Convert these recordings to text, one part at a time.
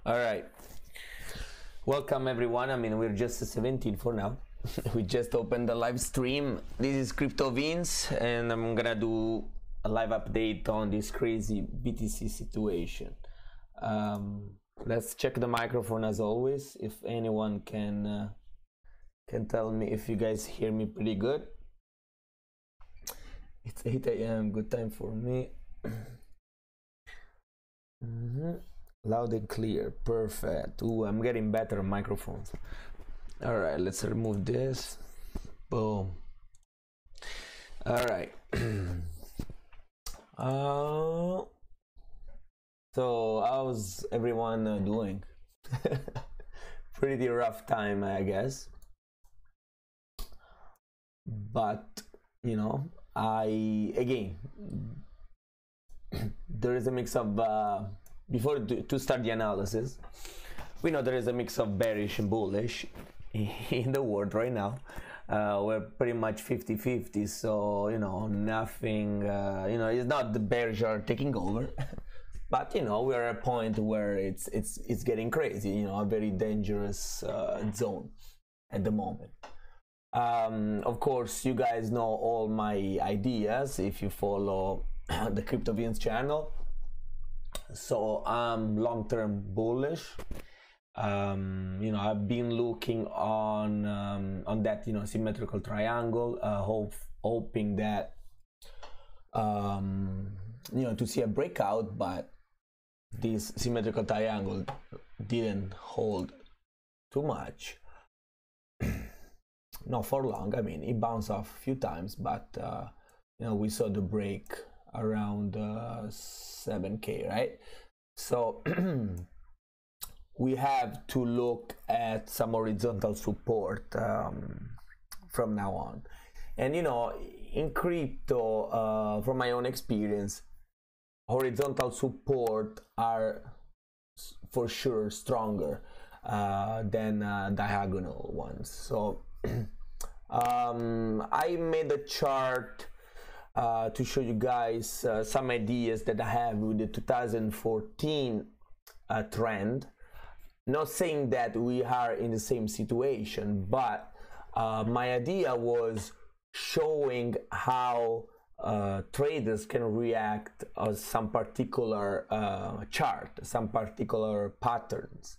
All right. Welcome everyone. I mean, we're just 17 for now. We just opened the live stream. This is CryptoVince, and I'm gonna do a live update on this crazy BTC situation. Let's check the microphone as always. If anyone can tell me if you guys hear me pretty good. It's 8 a.m. Good time for me. Loud and clear. Perfect. Ooh, I'm getting better on microphones. All right, let's remove this. Boom. All right. So how's everyone doing? Pretty rough time, I guess. But you know, again, there is a mix of before to start the analysis, we know there is a mix of bearish and bullish in the world right now. We're pretty much 50-50, so you know, nothing, you know, it's not the bearish are taking over, but you know, we're at a point where it's getting crazy, you know, a very dangerous zone at the moment. Of course, you guys know all my ideas if you follow the CryptoVince channel. So I'm long-term bullish. You know, I've been looking on that, you know, symmetrical triangle, hoping that you know, to see a breakout, but this symmetrical triangle didn't hold too much. Not for long. I mean, it bounced off a few times, but you know, we saw the break around 7K, right? So we have to look at some horizontal support from now on. And you know, in crypto, from my own experience, horizontal support are for sure stronger than diagonal ones. So I made a chart to show you guys some ideas that I have with the 2014 trend. Not saying that we are in the same situation, but my idea was showing how traders can react on some particular chart, some particular patterns.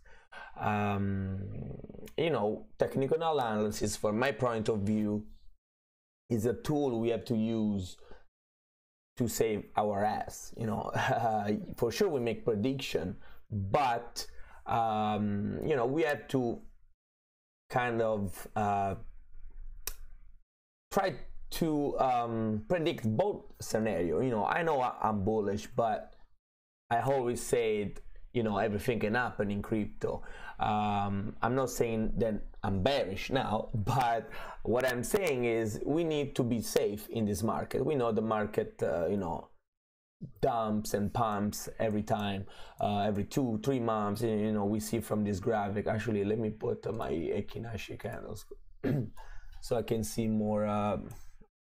You know, technical analysis, from my point of view, is a tool we have to use to save our ass. You know, for sure we make prediction, but you know, we have to kind of try to predict both scenario. You know, I know I'm bullish, but I always said, you know, everything can happen in crypto. I'm not saying that I'm bearish now, but what I'm saying is we need to be safe in this market. We know the market, you know, dumps and pumps every time, every 2-3 months. You know, we see from this graphic. Actually, let me put my Ekinashi candles so I can see more.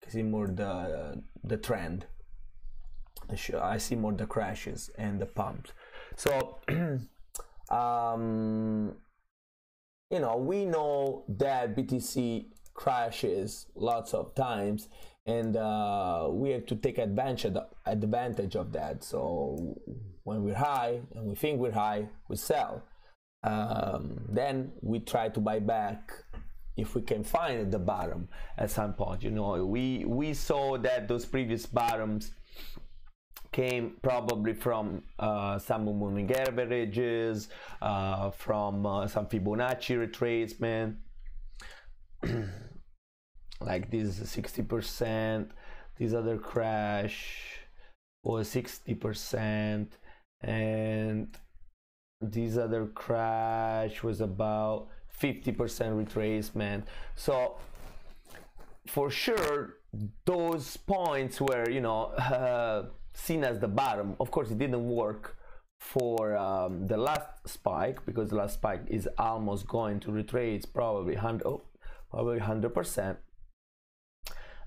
The trend. I see more the crashes and the pumps. So you know, we know that BTC crashes lots of times, and we have to take advantage of that. So when we're high and we think we're high, we sell. Then we try to buy back if we can find the bottom at some point. You know, we saw that those previous bottoms came probably from some moving averages, from some Fibonacci retracement, like this 60%. This other crash was 60%, and this other crash was about 50% retracement. So for sure, those points were, you know, seen as the bottom. Of course, it didn't work for the last spike, because the last spike is almost going to retrace probably 100%.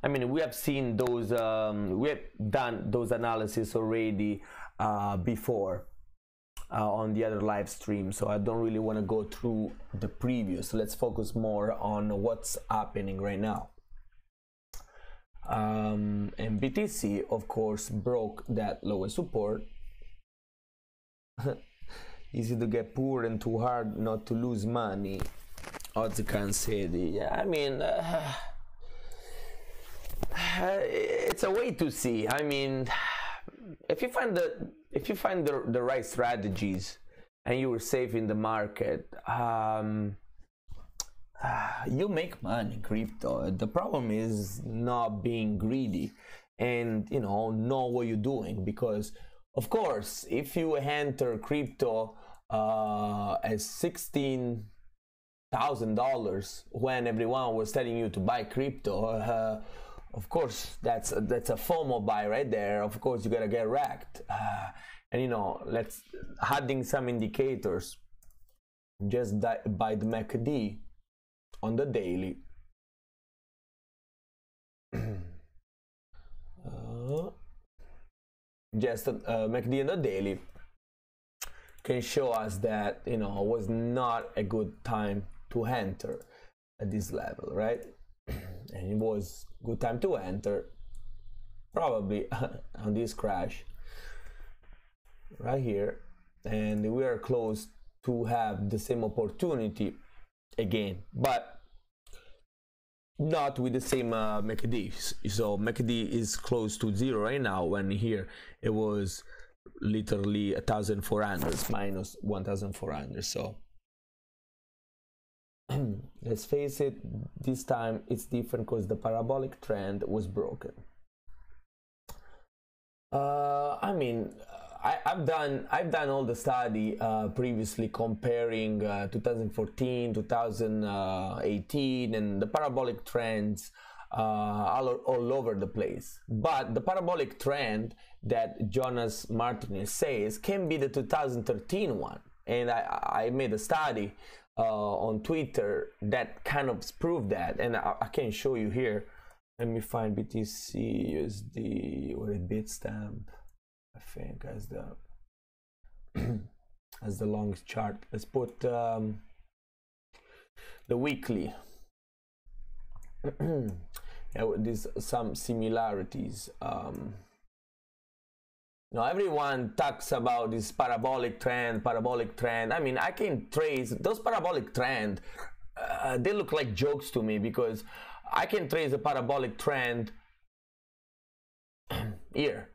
I mean, we have seen those, we have done those analysis already before. on the other live stream, so I don't really want to go through the previous. Let's focus more on what's happening right now. And BTC, of course, broke that lowest support. Easy to get poor and too hard not to lose money. Odds can't say the. Yeah, I mean, it's a way to see. I mean, if you find the right strategies and you were safe in the market, you make money in crypto. The problem is not being greedy and know what you're doing, because of course if you enter crypto as $16,000 when everyone was telling you to buy crypto, of course that's a FOMO buy right there. Of course you gotta get wrecked. And let's adding some indicators just by the MACD on the daily. Just MACD on the daily can show us that it was not a good time to enter at this level, right? And it was good time to enter probably on this crash right here, and we are close to have the same opportunity again, but not with the same MACD. So MACD is close to zero right now, when here it was literally 1,400 minus 1,400. So let's face it, this time it's different because the parabolic trend was broken. I mean, I've done all the study previously comparing 2014, 2018, and the parabolic trends all over the place. But the parabolic trend that Jonas Martinez says can be the 2013 one, and I made a study on Twitter that kind of proved that, and I can show you here. Let me find BTC USD or a Bitstamp, I think, as the longest chart. Let's put the weekly. Yeah, there's some similarities. Now everyone talks about this parabolic trend. I mean, I can trace those parabolic trend. They look like jokes to me, because I can trace a parabolic trend here.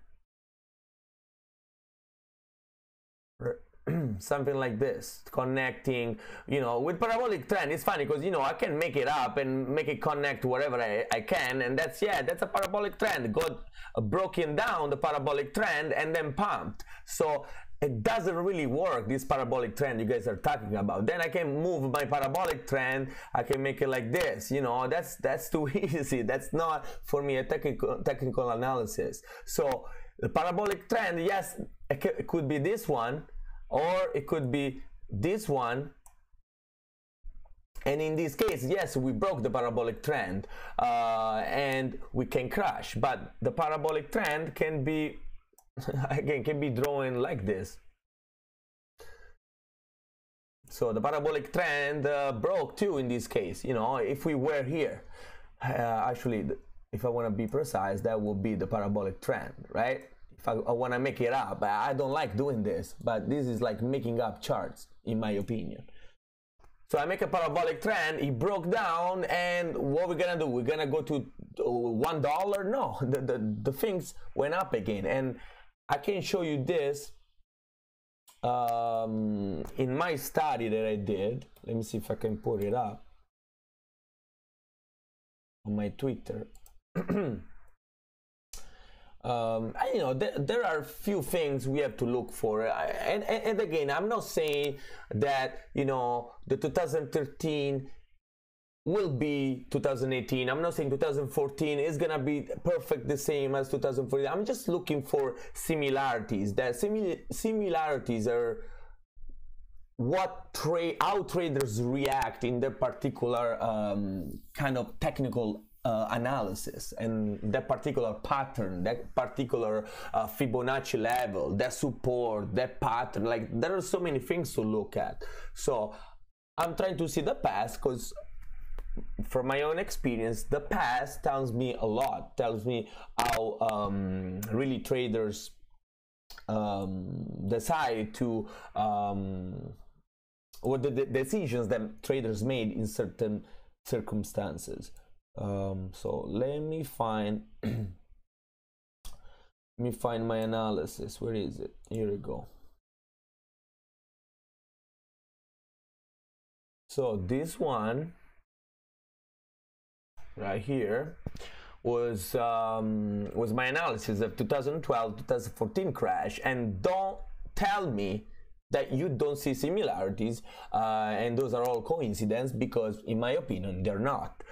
Something like this, connecting, with parabolic trend. It's funny because I can make it up and make it connect wherever I can, and that's a parabolic trend. Got broken down the parabolic trend and then pumped. So it doesn't really work, this parabolic trend you guys are talking about. Then I can move my parabolic trend, I can make it like this. That's too easy. That's not for me a technical analysis. So the parabolic trend, yes, it could be this one, or it could be this one, and in this case, yes, we broke the parabolic trend and we can crash. But the parabolic trend can be again can be drawn like this. So the parabolic trend broke too in this case. If we were here, actually, if I want to be precise, that would be the parabolic trend, right? If I want to make it up, I don't like doing this, but this is like making up charts, in my opinion. So I make a parabolic trend, it broke down, and what we're gonna do? We're gonna go to $1? No, the things went up again, and I can show you this in my study that I did. Let me see if I can put it up on my Twitter. There are a few things we have to look for, and again, I'm not saying that the 2013 will be 2018. I'm not saying 2014 is gonna be perfect the same as 2014. I'm just looking for similarities. That similarities are how traders react in their particular kind of technical analysis and that particular pattern, that particular Fibonacci level, that support, that pattern. Like, there are so many things to look at. So I'm trying to see the past, because from my own experience, the past tells me a lot, tells me how really traders decide to what the decisions that traders made in certain circumstances. So let me find my analysis. Where is it? Here we go. So this one right here was my analysis of 2012-2014 crash. And don't tell me that you don't see similarities and those are all coincidence, because in my opinion they're not.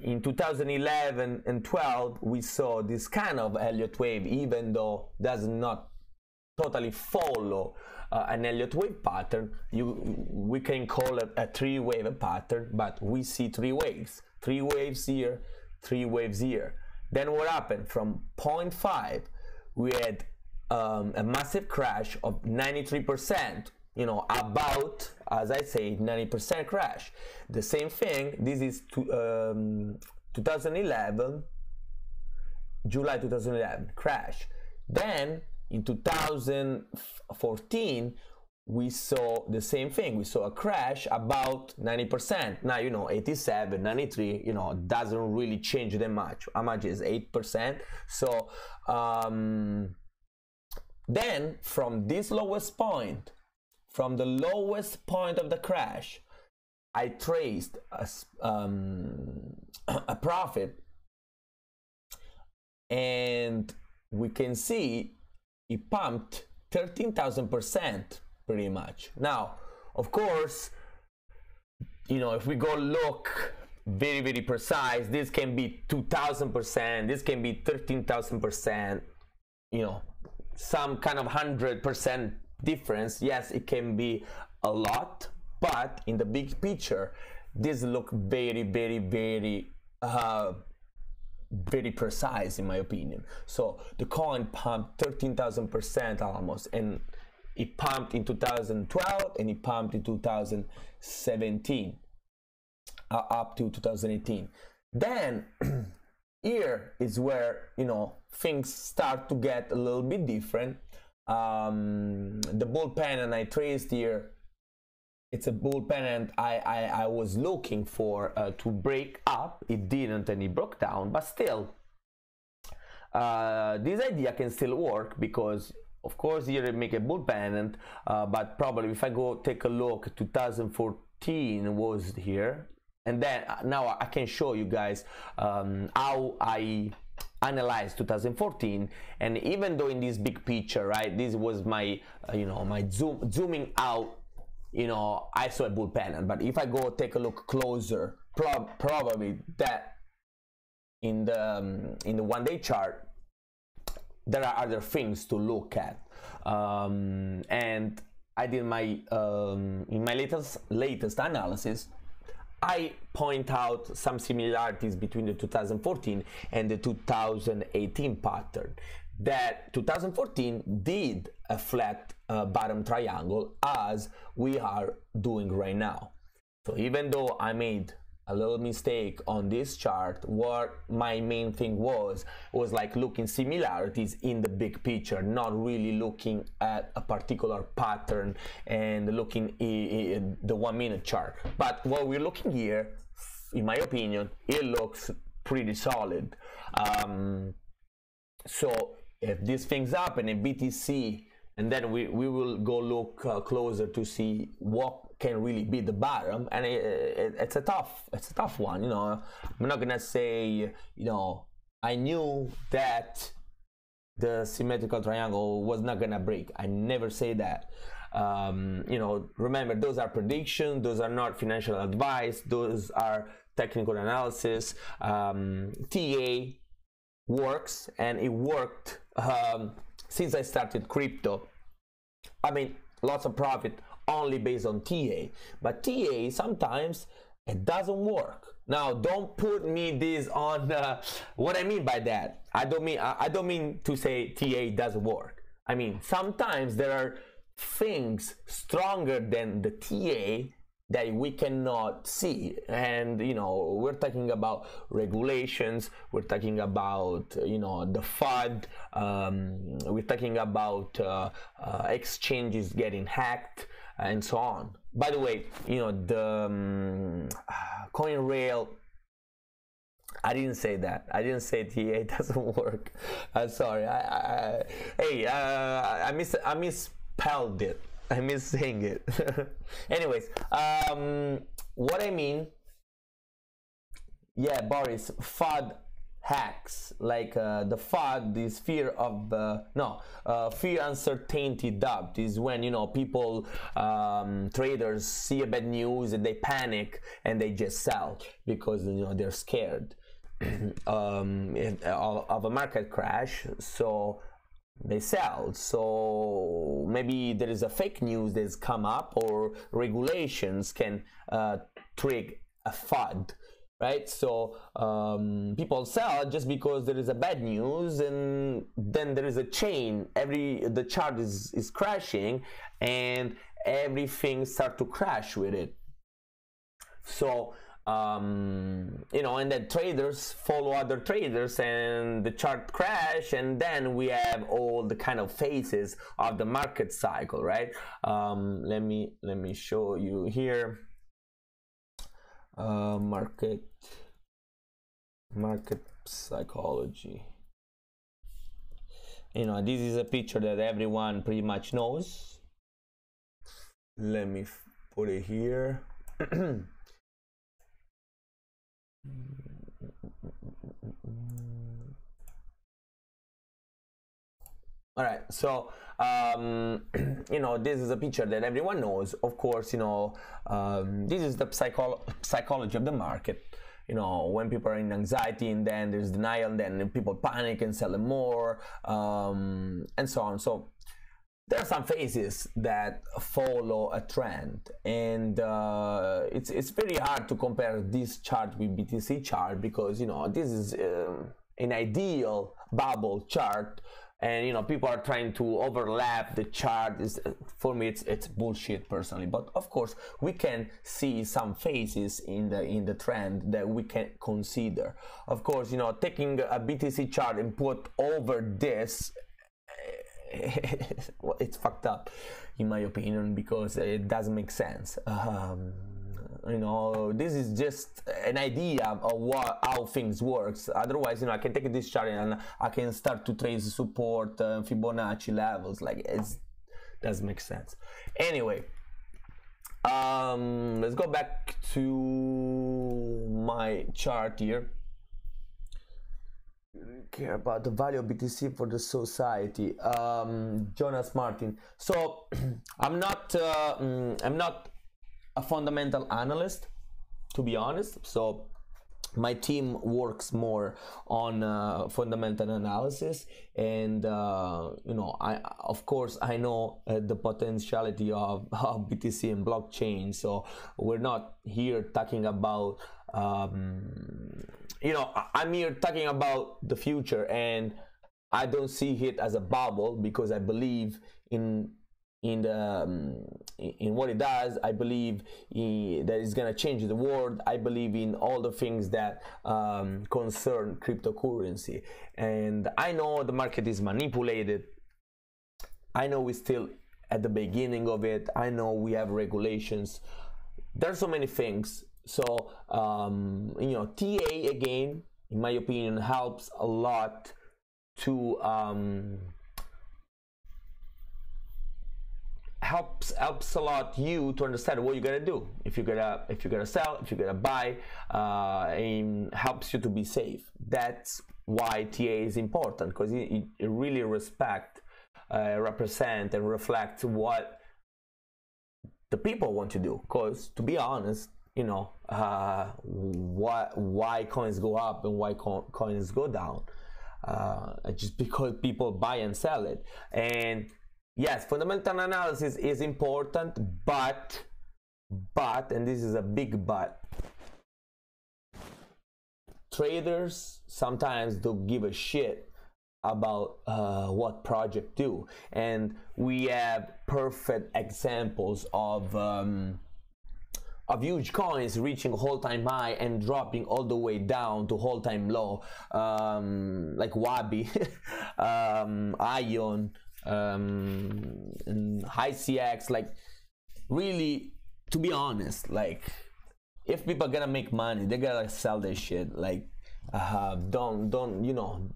In 2011 and 12 we saw this kind of Elliott wave, even though does not totally follow an Elliott wave pattern. We can call it a three wave pattern, but we see three waves here, three waves here. Then what happened? From 0.5 we had a massive crash of 93%, you know, about, as I say, 90% crash. The same thing, this is 2011, July 2011 crash. Then in 2014 we saw the same thing. We saw a crash about 90%. Now, you know, 87, 93, you know, doesn't really change that much. How much is 8%? So then from this lowest point, from the lowest point of the crash, I traced a profit, and we can see it pumped 13,000% pretty much. Now, of course, you know, if we go look very, very precise, this can be 2,000%, this can be 13,000%, you know, some kind of 100% difference. Yes, it can be a lot, but in the big picture, this look very, very, very, very precise in my opinion. So the coin pumped 13,000% almost, and it pumped in 2012 and it pumped in 2017 up to 2018. Then here is where, you know, things start to get a little bit different. The bull pennant I traced here, it's a bull pennant I was looking for to break up. It didn't, and it broke down, but still this idea can still work, because of course here I make a bull pennant, but probably if I go take a look, 2014 was here. And then now I can show you guys how I analyzed 2014. And even though in this big picture, right, this was my you know, my zooming out, you know, I saw a bull pennant. But if I go take a look closer, probably that in the one-day chart, there are other things to look at. And I did my in my latest analysis, I point out some similarities between the 2014 and the 2018 pattern. That 2014 did a flat bottom triangle, as we are doing right now. So even though I made a little mistake on this chart, what my main thing was like looking similarities in the big picture, not really looking at a particular pattern and looking in the 1 minute chart. But what we're looking here, in my opinion, it looks pretty solid. So if these things happen in BTC, and then we will go look closer to see what can really be the bottom, and it's a tough one, you know. I'm not gonna say, you know, I knew that the symmetrical triangle was not gonna break. I never say that. You know, remember, those are predictions, those are not financial advice, those are technical analysis. TA works, and it worked since I started crypto. I mean, lots of profit only based on TA, but TA sometimes It doesn't work. Now, don't put me this on what I mean by that. I don't mean to say TA doesn't work. I mean, sometimes there are things stronger than the TA that we cannot see, and you know, we're talking about regulations, we're talking about, you know, the FUD, we're talking about exchanges getting hacked and so on. By the way, you know, the CoinRail, I didn't say that. I didn't say TA doesn't work. Sorry. I misspelled it. I miss saying it. Anyways, what I mean, yeah, Boris, FUD hacks, like the FUD, this fear of fear, uncertainty, doubt, is when, you know, people, traders see a bad news and they panic and they just sell because, you know, they're scared of a market crash. So they sell. So maybe there is a fake news that's come up, or regulations can trigger a FUD, right? So people sell just because there is a bad news, and then there is a chain. The chart is crashing, and everything start to crash with it. So you know, and then traders follow other traders and the chart crash, and then we have all the kind of phases of the market cycle, right? Let me show you here. Market psychology. You know, this is a picture that everyone pretty much knows. Let me put it here. All right, so you know, this is a picture that everyone knows. Of course, you know, this is the psychology of the market. You know, when people are in anxiety, and then there's denial, and then people panic and sell more, and so on. So there are some phases that follow a trend, and it's very hard to compare this chart with BTC chart, because, you know, this is an ideal bubble chart, and, you know, people are trying to overlap the chart. For me, it's bullshit personally. But of course, we can see some phases in the trend that we can consider. Of course, you know, taking a BTC chart and put over this, it's fucked up in my opinion, because it doesn't make sense. You know, this is just an idea of how things works. Otherwise, you know, I can take this chart and I can start to trace support, Fibonacci levels. Like, it doesn't make sense. Anyway, let's go back to my chart here. Care about the value of BTC for the society. Jonas Martin. So I'm not a fundamental analyst, to be honest. So my team works more on fundamental analysis, and you know, of course I know the potentiality of BTC and blockchain. So we're not here talking about you know, I'm here talking about the future, and I don't see it as a bubble, because I believe in what it does. I believe that it's gonna change the world. I believe in all the things that concern cryptocurrency, and I know the market is manipulated. I know we're still at the beginning of it. I know we have regulations. There's so many things. So you know, TA, again, in my opinion, helps a lot to helps a lot you to understand what you gotta do. If you gotta sell, if you gotta buy, and helps you to be safe. That's why TA is important, because it really represent and reflect what the people want to do. Because, to be honest, you know, why coins go up and why coins go down, just because people buy and sell it. And yes, fundamental analysis is important, but and this is a big but, traders sometimes don't give a shit about what project do, and we have perfect examples of huge coins reaching all-time high and dropping all the way down to all-time low, like Wabi, Ion, and ICX. Like, really, to be honest, like, if people are gonna make money, they gotta sell their shit. Like, don't you know,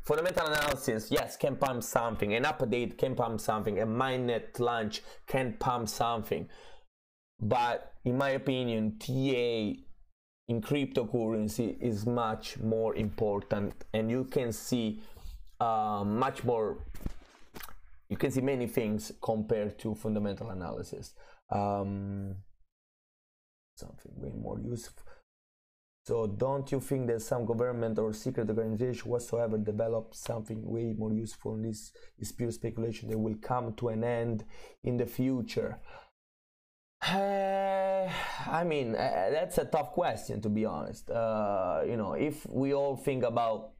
fundamental analysis, yes, can pump something, an update can pump something, a mainnet launch can pump something, but in my opinion, TA in cryptocurrency is much more important, and you can see much more, you can see many things compared to fundamental analysis. Something way more useful. So don't you think that some government or secret organization whatsoever develop something way more useful, and this is pure speculation that will come to an end in the future? I mean, that's a tough question, to be honest. You know, if we all think about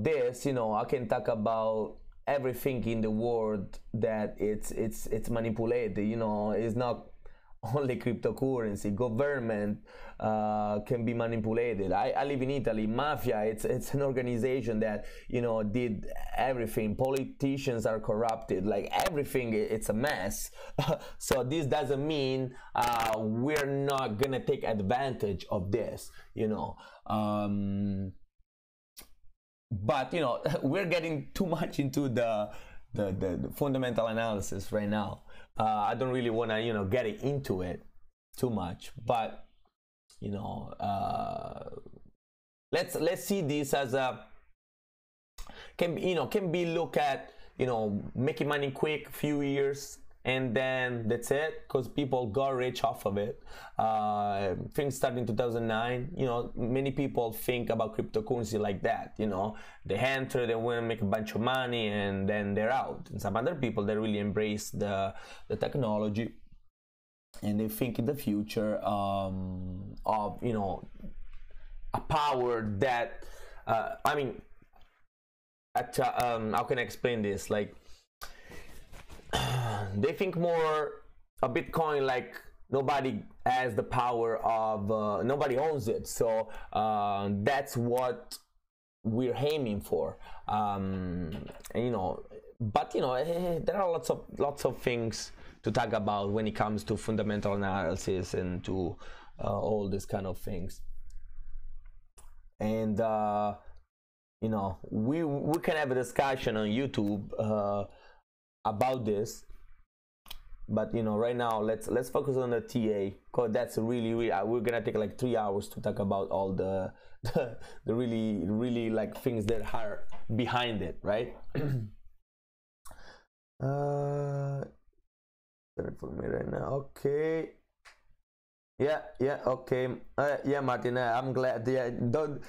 this, you know, I can talk about everything in the world that it's manipulated. You know, it's not only cryptocurrency. Government can be manipulated. I live in Italy. Mafia, it's an organization that, you know, did everything. Politicians are corrupted. Like, everything, it's a mess. So this doesn't mean we're not gonna take advantage of this, you know. But, you know, we're getting too much into the fundamental analysis right now. I don't really want to, you know, get into it too much, but, you know, let's see this as a can be look at, you know, making money quick, few years, and then that's it, because people got rich off of it. Things started in 2009. You know, many people think about cryptocurrency like that. You know, they enter, they want to make a bunch of money, and then they're out. And some other people, they really embrace the technology, and they think in the future of, you know, a power that I mean, how can I explain this? Like, they think more a Bitcoin like nobody has the power of, nobody owns it. So that's what we're aiming for. And, you know, but, you know, there are lots of things to talk about when it comes to fundamental analysis and to all these kind of things. And you know, we can have a discussion on YouTube about this, but, you know, right now let's focus on the TA, because that's really we're gonna take like 3 hours to talk about all the really like things that are behind it, right? For me right now, okay. Yeah, okay. Yeah, Martin, I'm glad. Yeah, don't.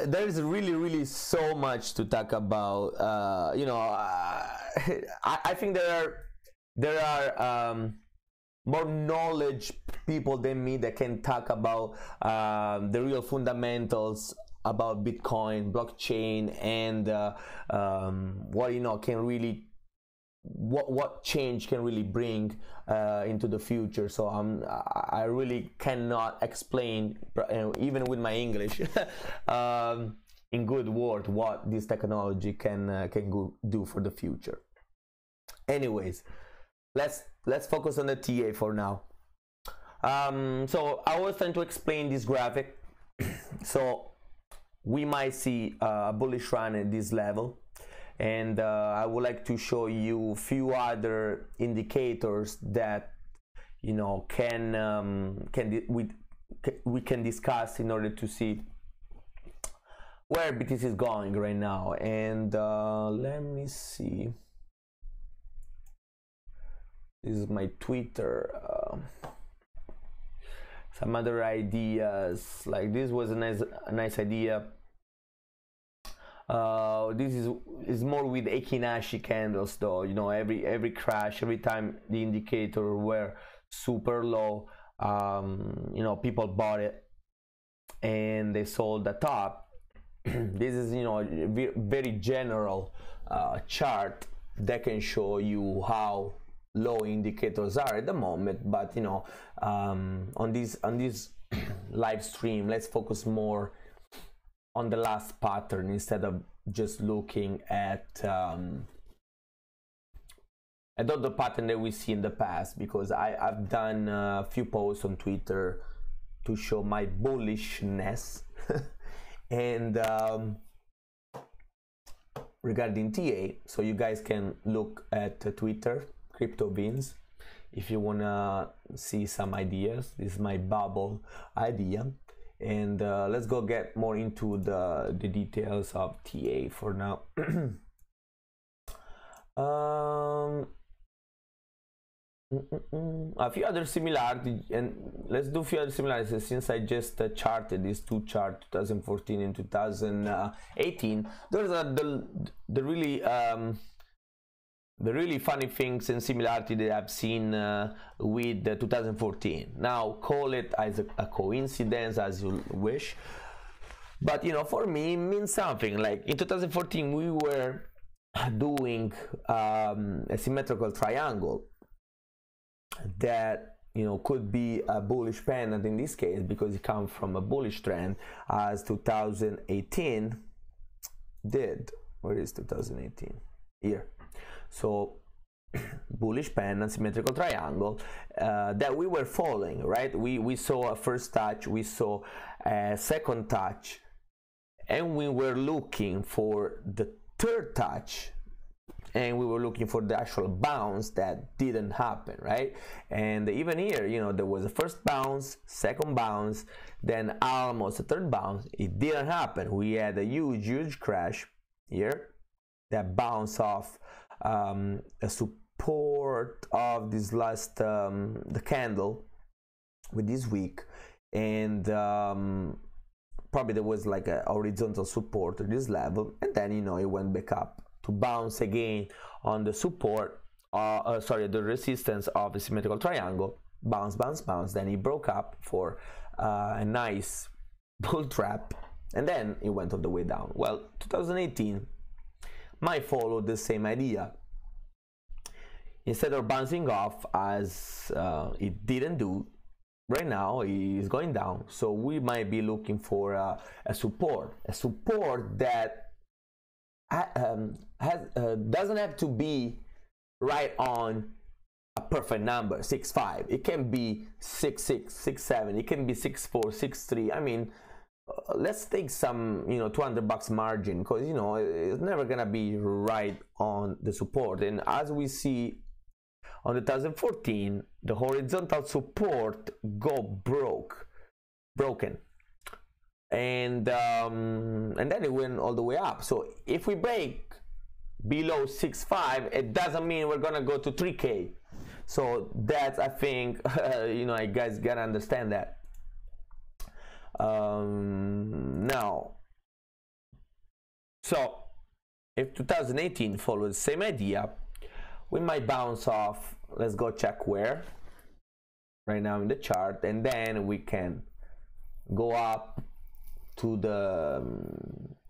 There's really so much to talk about. You know, I think there are more knowledge people than me that can talk about the real fundamentals about Bitcoin, blockchain, and what, you know, can really, what change can really bring into the future. So I really cannot explain, even with my English, in good word, what this technology can do for the future. Anyways, let's focus on the TA for now. So I was trying to explain this graphic. So we might see a bullish run at this level, and I would like to show you a few other indicators that, you know, we can discuss in order to see where BTC is going right now. And let me see. This is my Twitter. Some other ideas, like this was a nice idea. This is more with Ekinashi candles, though. You know, every crash, every time the indicator were super low, you know, people bought it, and they sold the top. This is, you know, a very general chart that can show you how low indicators are at the moment. But you know, on this live stream, let's focus more on the last pattern instead of just looking at the pattern that we see in the past, because I've done a few posts on Twitter to show my bullishness and regarding TA. So you guys can look at Twitter, CryptoVince, if you wanna see some ideas. This is my bubble idea, and let's go get more into the details of TA for now. A few other similarities, and let's do a few other similarities since I just charted these two charts, 2014 and 2018. Those are the really funny things and similarity that I've seen with 2014. Now call it as a coincidence as you wish, but you know, for me it means something. Like in 2014 we were doing a symmetrical triangle that, you know, could be a bullish pendant in this case because it comes from a bullish trend, as 2018 did. Where is 2018? Here. So bullish pendant, symmetrical triangle that we were following, right? We saw a first touch, we saw a second touch, and we were looking for the third touch, and we were looking for the actual bounce that didn't happen, right? And even here, you know, there was a first bounce, second bounce, then almost a third bounce. It didn't happen. We had a huge crash here that bounced off a support of this last the candle with this week, and probably there was like a horizontal support at this level, and then, you know, it went back up to bounce again on the support, the resistance of the symmetrical triangle, bounce, then it broke up for a nice bull trap, and then it went all the way down. Well, 2018 might follow the same idea. Instead of bouncing off as it didn't do, right now it is going down, so we might be looking for a support that doesn't have to be right on a perfect number, 6.5. It can be 6.6, 6.7. It can be 6.4, 6.3. I mean, let's take some, you know, $200 margin, because, you know, it's never gonna be right on the support. And as we see on 2014, the horizontal support broken. And then it went all the way up. So if we break below 6.5, it doesn't mean we're gonna go to 3K. So that's, I think, you know, you guys gotta understand that. Now, so if 2018 follows the same idea, we might bounce off. Let's go check where right now in the chart, and then we can go up to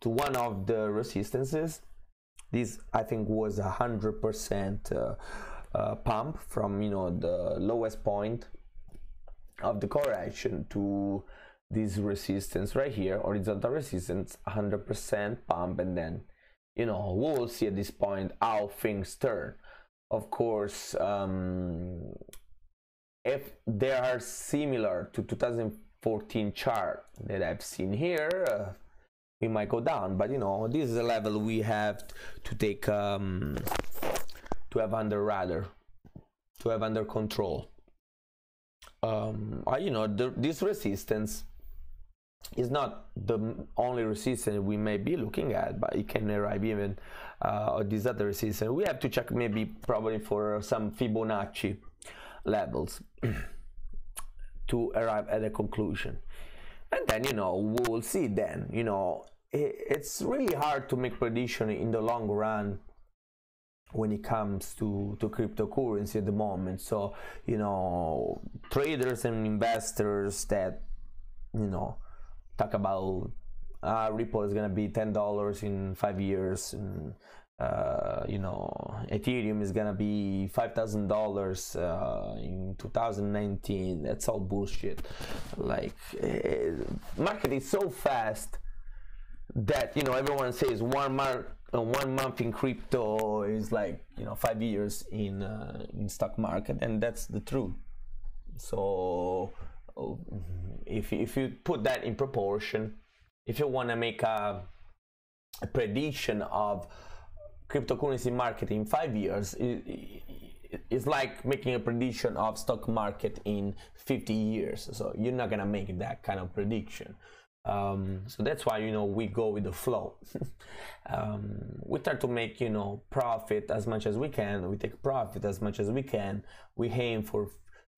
one of the resistances. This, I think, was 100% pump from, you know, the lowest point of the correction to this resistance right here, horizontal resistance, 100% pump, and then, you know, we will see at this point how things turn. Of course, if they are similar to 2014 chart that I've seen here, we might go down, but, you know, this is a level we have to take to have under control. You know, this resistance is not the only resistance we may be looking at, but it can arrive even these other resistance. We have to check maybe probably for some Fibonacci levels to arrive at a conclusion. And then, you know, we'll see then. You know, it's really hard to make prediction in the long run when it comes to cryptocurrency at the moment. So, you know, traders and investors that, you know, talk about Ripple is gonna be $10 in 5 years, and you know, Ethereum is gonna be $5,000 in 2019. That's all bullshit. Like, market is so fast that, you know, everyone says 1 month in crypto is like, you know, 5 years in stock market, and that's the truth. So if you put that in proportion, if you want to make a prediction of cryptocurrency market in 5 years, it's like making a prediction of stock market in 50 years. So you're not gonna make that kind of prediction. So that's why, you know, we go with the flow. We try to make, you know, profit as much as we can. We take profit as much as we can. We aim for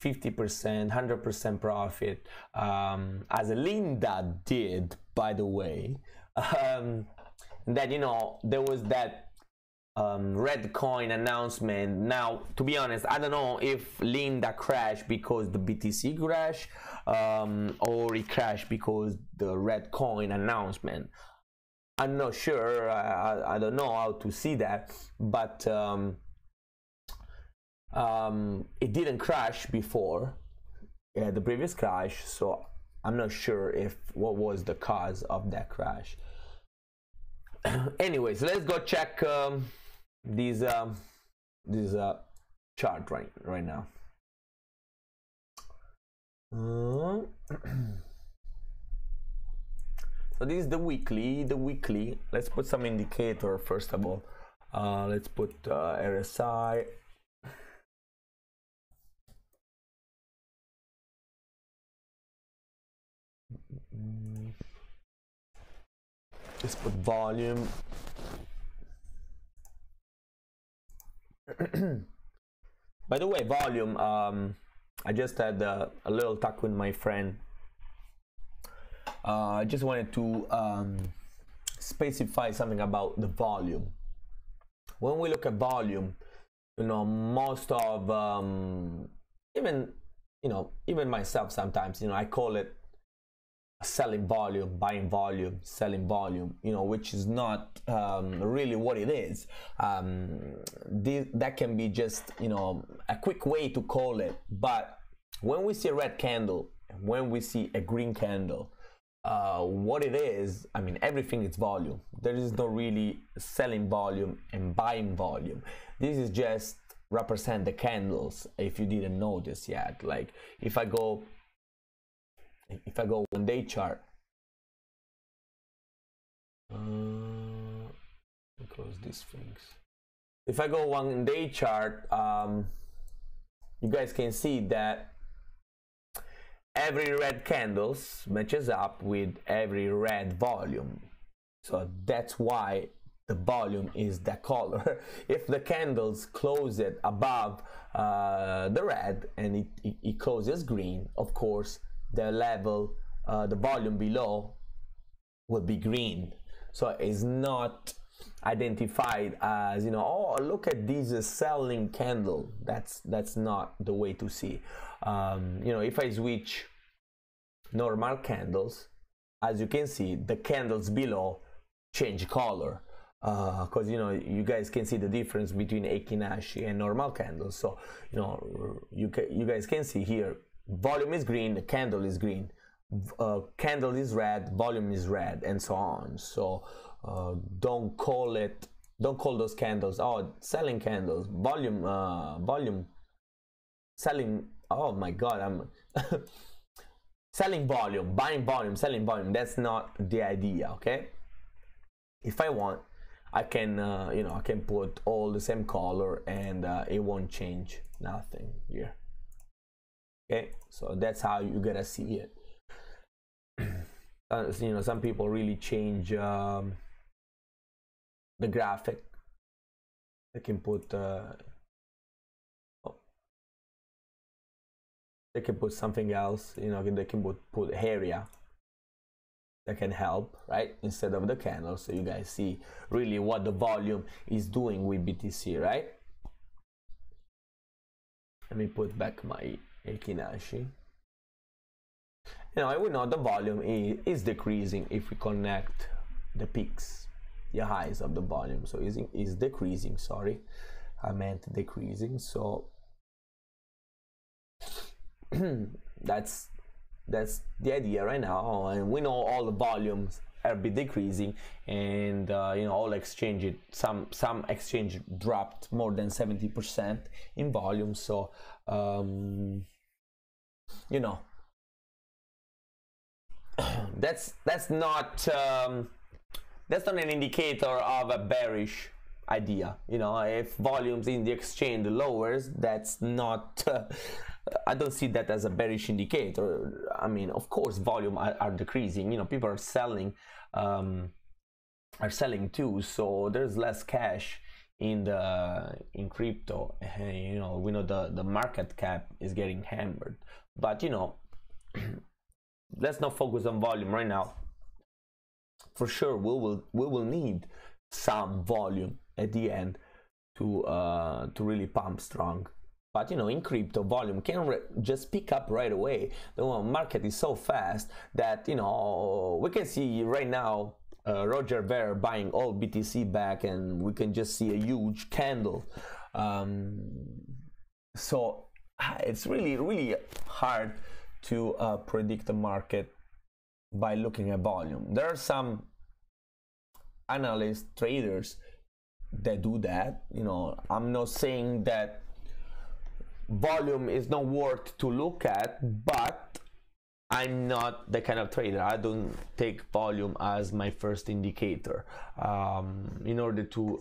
50%, 100% profit, as Linda did, by the way. That, you know, there was that red coin announcement. Now, to be honest, I don't know if Linda crashed because the BTC crashed, or it crashed because the red coin announcement. I'm not sure. I don't know how to see that, but it didn't crash before the previous crash, so I'm not sure if what was the cause of that crash. Anyways, let's go check this chart right now. So this is the weekly. Let's put some indicator first of all. Let's put RSI. Let's put volume. By the way, volume, I just had a little talk with my friend. I just wanted to specify something about the volume. When we look at volume, you know, most of even myself sometimes, you know, I call it selling volume, buying volume, selling volume, you know, which is not really what it is. That can be just, you know, a quick way to call it. But when we see a red candle, when we see a green candle, what it is, I mean, everything is volume. There is no really selling volume and buying volume. This is just represent the candles, if you didn't notice yet. Like, if I go 1 day chart, close these things. If I go 1 day chart, you guys can see that every red candles matches up with every red volume. So that's why the volume is that color. If the candles close it above the red and it closes green, of course the level, the volume below will be green. So it's not identified as, you know, oh, look at this selling candle. That's not the way to see. You know, if I switch normal candles, as you can see, the candles below change color, because, you know, you guys can see the difference between Ekinashi and normal candles. So, you know, you guys can see here, volume is green, the candle is green, candle is red, volume is red, and so on. So don't call those candles, oh, selling candles, volume selling, oh my god, I'm selling volume, buying volume, selling volume. That's not the idea. Okay, if I want, I can you know, I can put all the same color and it won't change nothing here. Okay, so that's how you gotta see it. You know, some people really change the graphic. They can put they can put something else, you know, they can put area that can help, right, instead of the candle, so you guys see really what the volume is doing with BTC, right? Let me put back my Ekinashi. you know, we know the volume is decreasing if we connect the peaks, the highs of the volume. So is decreasing, sorry, I meant decreasing. So that's the idea right now, and we know all the volumes are be decreasing, and you know, all exchange, some exchange dropped more than 70% in volume. So you know, that's not an indicator of a bearish idea. You know, if volumes in the exchange lowers, that's not I don't see that as a bearish indicator. I mean, of course volume are decreasing, you know, people are selling too, so there's less cash in crypto. You know, we know the market cap is getting hammered, but you know, let's not focus on volume right now. For sure we will need some volume at the end to really pump strong. But you know, in crypto, volume can just pick up right away. The market is so fast that, you know, we can see right now Roger Ver buying all BTC back, and we can just see a huge candle. So it's really hard to predict the market by looking at volume. There are some analysts, traders that do that. You know, I'm not saying that volume is not worth to look at, but I'm not the kind of trader. I don't take volume as my first indicator in order to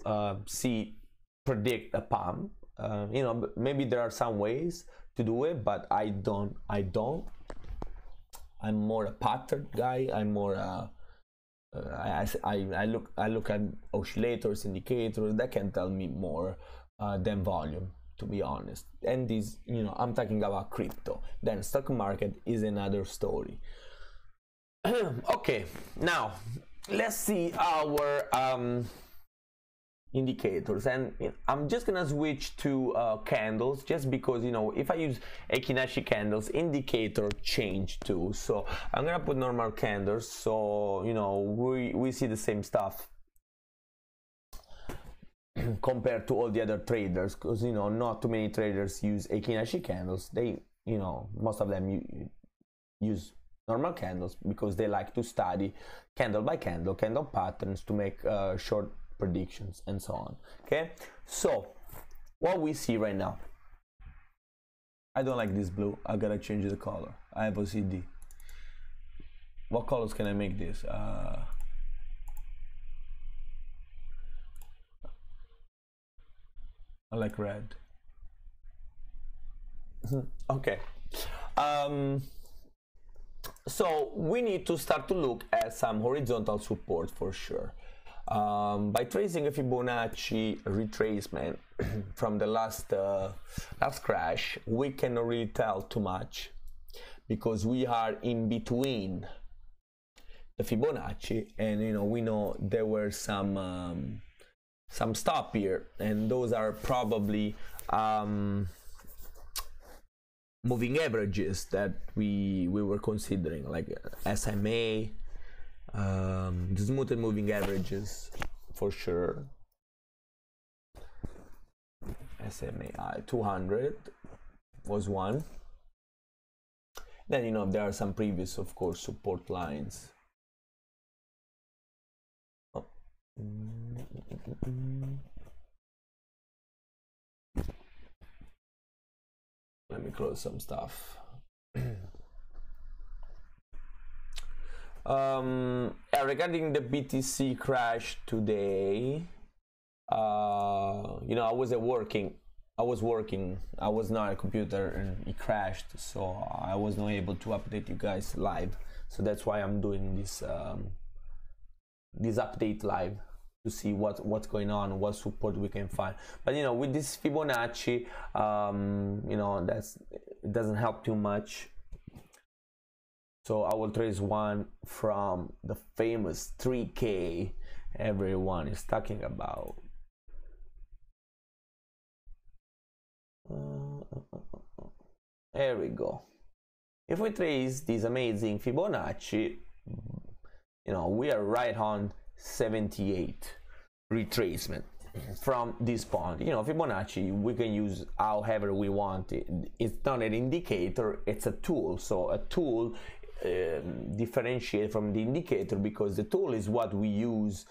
predict a pump. You know, maybe there are some ways to do it, but I don't. I'm more a pattern guy. I'm more I look at oscillators, indicators that can tell me more than volume, to be honest. And this, you know, I'm talking about crypto. Then stock market is another story. Okay, now let's see our indicators, and I'm just gonna switch to candles, just because, you know, if I use Ekinashi candles, indicator change too. So I'm gonna put normal candles, so you know, we see the same stuff compared to all the other traders, because, you know, not too many traders use Ekinashi candles. They, you know, most of them use normal candles because they like to study candle by candle patterns to make short predictions and so on. Okay, so what we see right now, I don't like this blue. I gotta change the color. I have OCD. What colors can I make this? I like red. Okay, so we need to start to look at some horizontal support for sure. By tracing a Fibonacci retracement from the last crash, we cannot really tell too much, because we are in between the Fibonacci, and, you know, we know there were some stop here, and those are probably moving averages that we were considering, like SMA. The smoothed moving averages for sure. SMA 200 was one. Then, you know, there are some previous, of course, support lines. Oh. Let me close some stuff. Regarding the BTC crash today, you know, I was working. I was not at a computer, and it crashed, so I was not able to update you guys live. So that's why I'm doing this this update live, to see what's going on, what support we can find. But, you know, with this Fibonacci, you know, it doesn't help too much. So I will trace one from the famous 3K everyone is talking about. There we go. If we trace this amazing Fibonacci, you know, we are right on 78 retracement from this point. You know, Fibonacci we can use however we want it. It's not an indicator, it's a tool. So a tool differentiate from the indicator, because the tool is what we use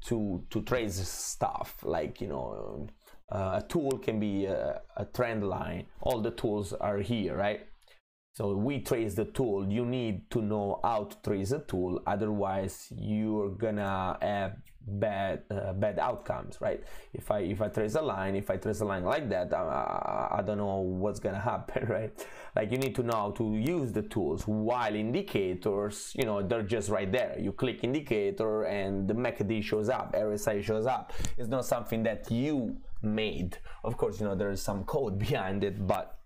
to trace stuff. Like, you know, a tool can be a trend line. All the tools are here, right? So we trace the tool. You need to know how to trace a tool, otherwise you're gonna have bad outcomes, right? If I trace a line, like that, I don't know what's gonna happen, right? Like, you need to know how to use the tools, while indicators, you know, they're just right there. You click indicator and the MACD shows up, RSI shows up. It's not something that you made. Of course, you know, there is some code behind it, but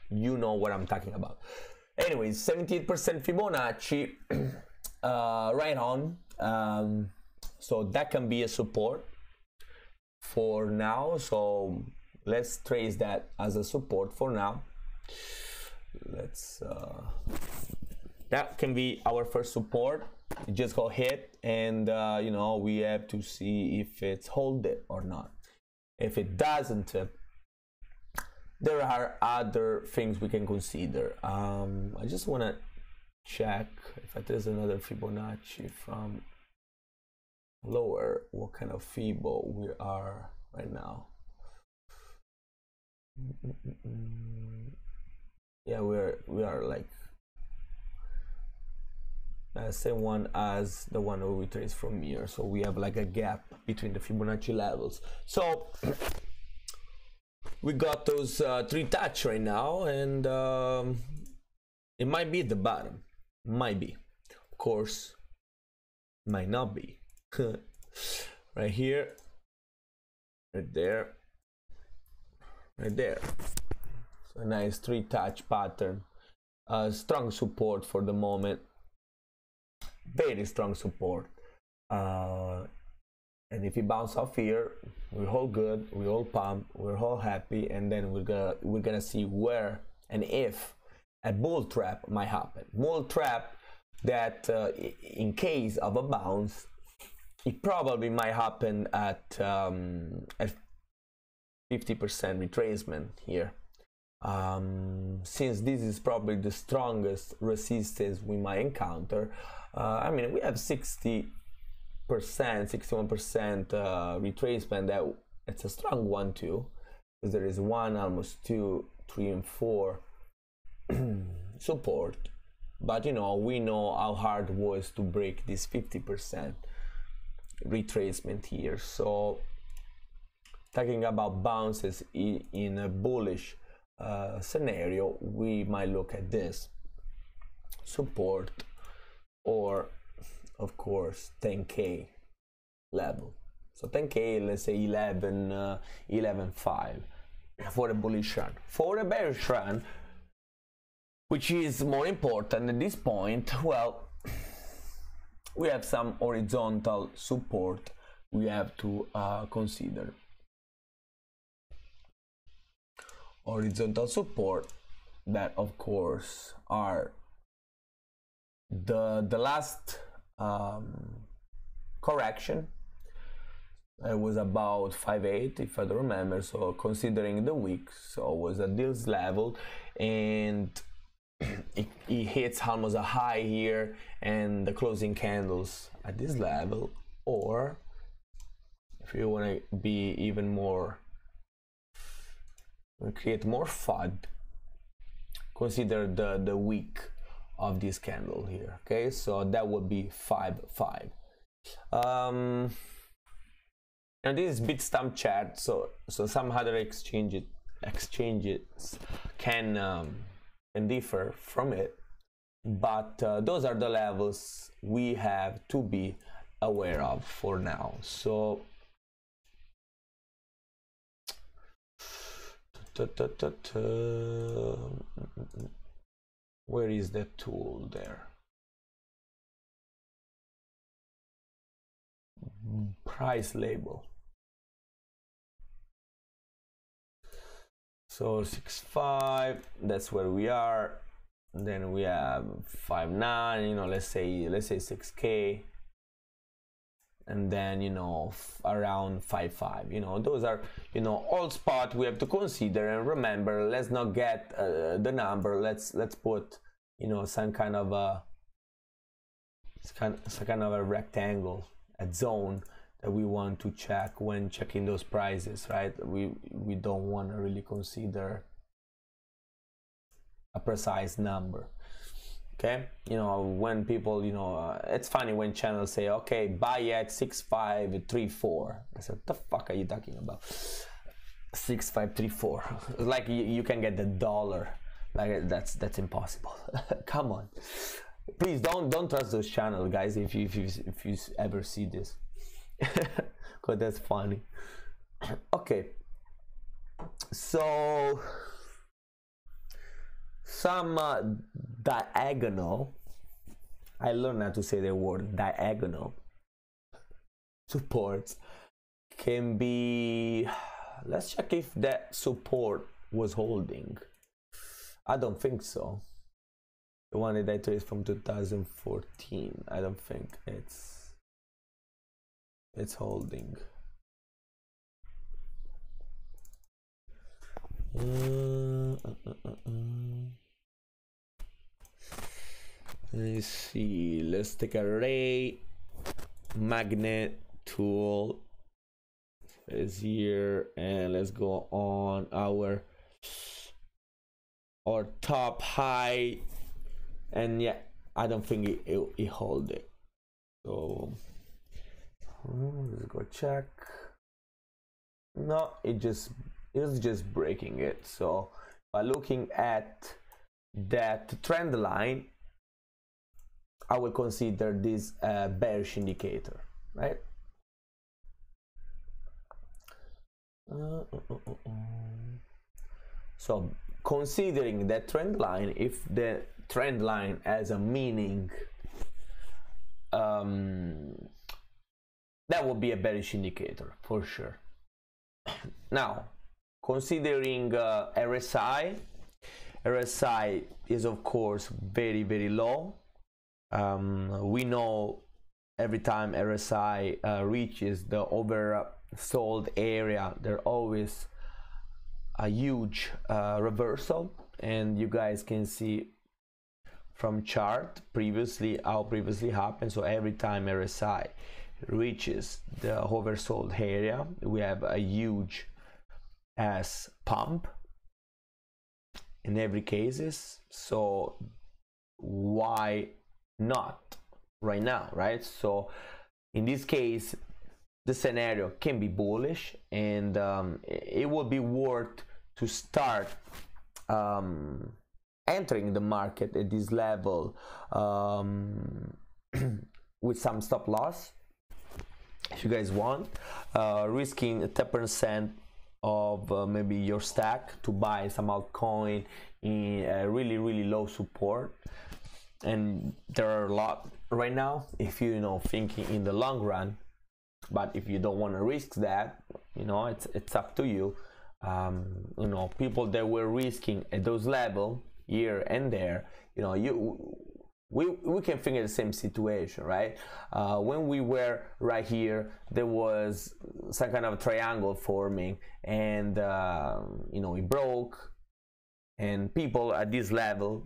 you know what I'm talking about. Anyways, 78% Fibonacci, right on. So that can be a support for now. So let's trace that as a support for now. Let's that can be our first support. You just go hit, and you know, we have to see if it's hold it or not. If it doesn't, there are other things we can consider. I just want to check if there's another Fibonacci from lower, what kind of Fibo we are right now. Yeah, we are like same one as the one that we trace from here. So we have like a gap between the Fibonacci levels. So we got those three touch right now, and it might be at the bottom. Might be. Of course, might not be. Right here, right there, right there. So a nice three touch pattern. Strong support for the moment. Very strong support. And if we bounce off here, we're all good, we're all pumped, we're all happy, and then we're gonna see where and if a bull trap might happen. Bull trap that in case of a bounce, it probably might happen at 50% retracement here. Since this is probably the strongest resistance we might encounter. I mean, we have 61% retracement. That it's a strong one too, because there is 1, almost 2, 3, and 4 support. But you know, we know how hard it was to break this 50% retracement here. So talking about bounces in a bullish scenario, we might look at this support, or of course 10k level. So 10k, let's say 11.5 for a bullish run. For a bearish run, which is more important at this point, well, we have some horizontal support we have to consider. Horizontal support that of course are the last correction. It was about 5.8 if I don't remember, so considering the week, so it was at this level, and it hits almost a high here, and the closing candles at this level. Or if you want to be even more, create more FUD, consider the week of this candle here. Okay, so that would be 5.5. And this is Bitstamp chart, so some other exchanges can differ from it, but those are the levels we have to be aware of for now. So where is the tool there? Price label. So 6.5, that's where we are. And then we have 5.9, you know, let's say 6K, and then, you know, around 5.5. You know, those are, you know, all spot we have to consider. And remember, let's not get the number. Let's put, you know, some kind of a rectangle, a zone that we want to check when checking those prices, right? We don't want to really consider a precise number. Okay, you know, when people, you know, it's funny when channels say, okay, buy at 6534. I said, what the fuck are you talking about? 6534. Like you can get the dollar. Like that's impossible. Come on, please don't trust those channels, guys, if you ever see this. Because that's funny. Okay, so some diagonal, I learned how to say the word diagonal supports can be, let's check if that support was holding. I don't think so. The one that I traced from 2014, I don't think it's holding. Let's see, let's take a ray magnet tool is here, and let's go on our top high, and yeah, I don't think it hold it. So let's go check. No, it's just breaking it. So by looking at that trend line, I will consider this a bearish indicator, right? So considering that trend line, if the trend line has a meaning, that would be a bearish indicator for sure. Now, considering RSI is of course very, very low. We know every time RSI reaches the oversold area, there's always a huge reversal, and you guys can see from chart previously how previously happened. So every time RSI reaches the oversold area, we have a huge ass pump in every cases. So why not right now, right? So in this case, the scenario can be bullish, and it will be worth to start entering the market at this level with some stop loss if you guys want, risking 10% of maybe your stack to buy some altcoin in really, really low support. And there are a lot right now if you know thinking in the long run. But if you don't want to risk that, you know, it's up to you. You know, people that were risking at those levels here and there, you know, we can think of the same situation, right? When we were right here, there was some kind of triangle forming, and you know, it broke, and people at this level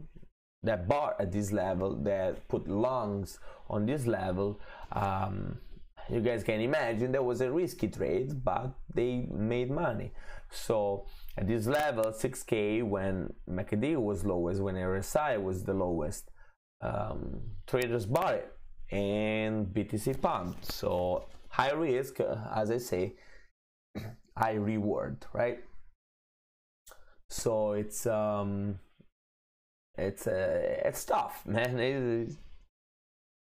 that bought at this level, that put longs on this level, you guys can imagine that was a risky trade, but they made money. So at this level, 6K, when MACD was lowest, when RSI was the lowest, traders bought it and BTC pumped. So high risk, as I say, high reward, right? So it's tough, man.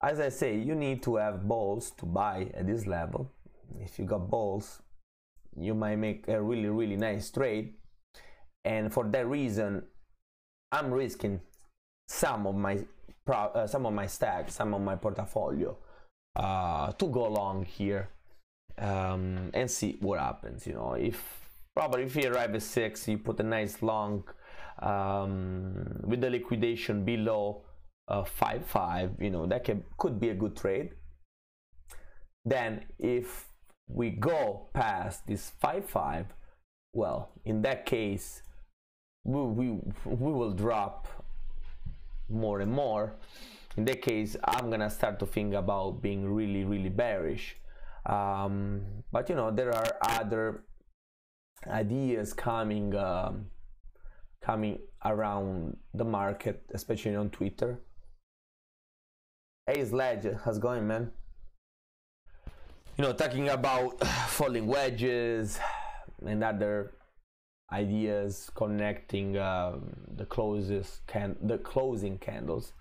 As I say, you need to have balls to buy at this level. If you got balls, you might make a really, really nice trade. And for that reason, I'm risking some of my stack, some of my portfolio to go long here and see what happens. You know, if you arrive at 6, you put a nice long with the liquidation below 5.5, you know, that could be a good trade. Then if we go past this 5.5, well, in that case we will drop more and more. In that case, I'm gonna start to think about being really bearish. But you know, there are other ideas coming around the market, especially on Twitter. Hey Sledge, how's it going, man? You know, talking about falling wedges and other ideas connecting the closing candles.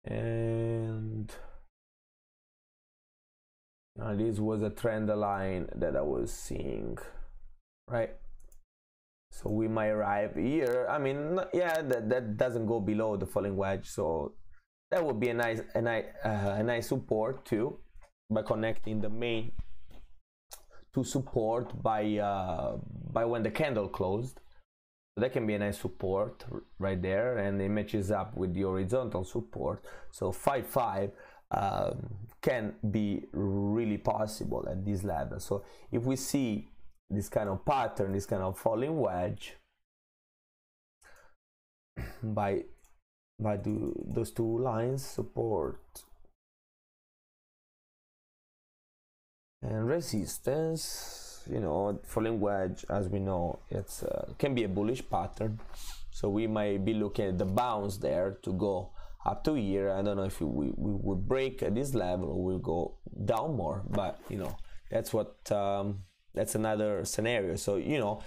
And this was a trend line that I was seeing, right? So we might arrive here. I mean, yeah, that doesn't go below the falling wedge, so that would be a nice support too, by connecting the main to support by when the candle closed. So that can be a nice support right there, and it matches up with the horizontal support. So 5.5 can be really possible at this level. So if we see this kind of pattern, this kind of falling wedge by those two lines, support and resistance, you know, falling wedge, as we know, it's can be a bullish pattern. So we might be looking at the bounce there to go up to here. I don't know if we will break at this level or we'll go down more, but you know, that's what that's another scenario. So you know,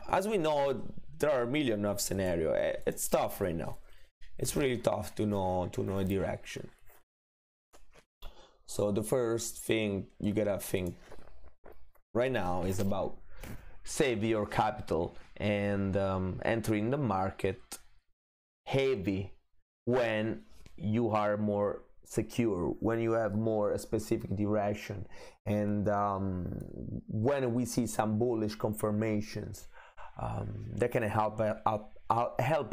as we know, there are a million of scenarios. It's tough right now. It's really tough to know a direction. So the first thing you gotta think right now is about save your capital and entering the market heavy when you are more secure, when you have more specific direction, and when we see some bullish confirmations that can help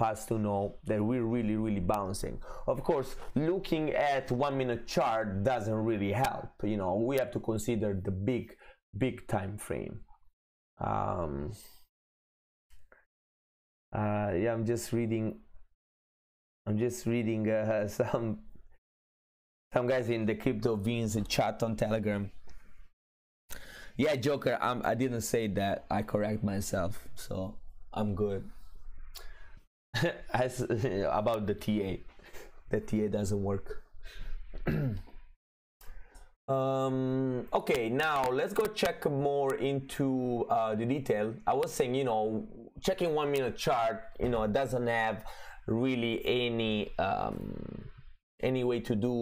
us to know that we're really bouncing. Of course, looking at 1 minute chart doesn't really help. You know, we have to consider the big time frame. Yeah, I'm just reading some guys in the CryptoVince chat on Telegram. Yeah, Joker, I didn't say that. I correct myself, so I'm good. As about the TA doesn't work. Okay, now let's go check more into the detail. I was saying, you know, checking 1 minute chart, you know, doesn't have really any way to do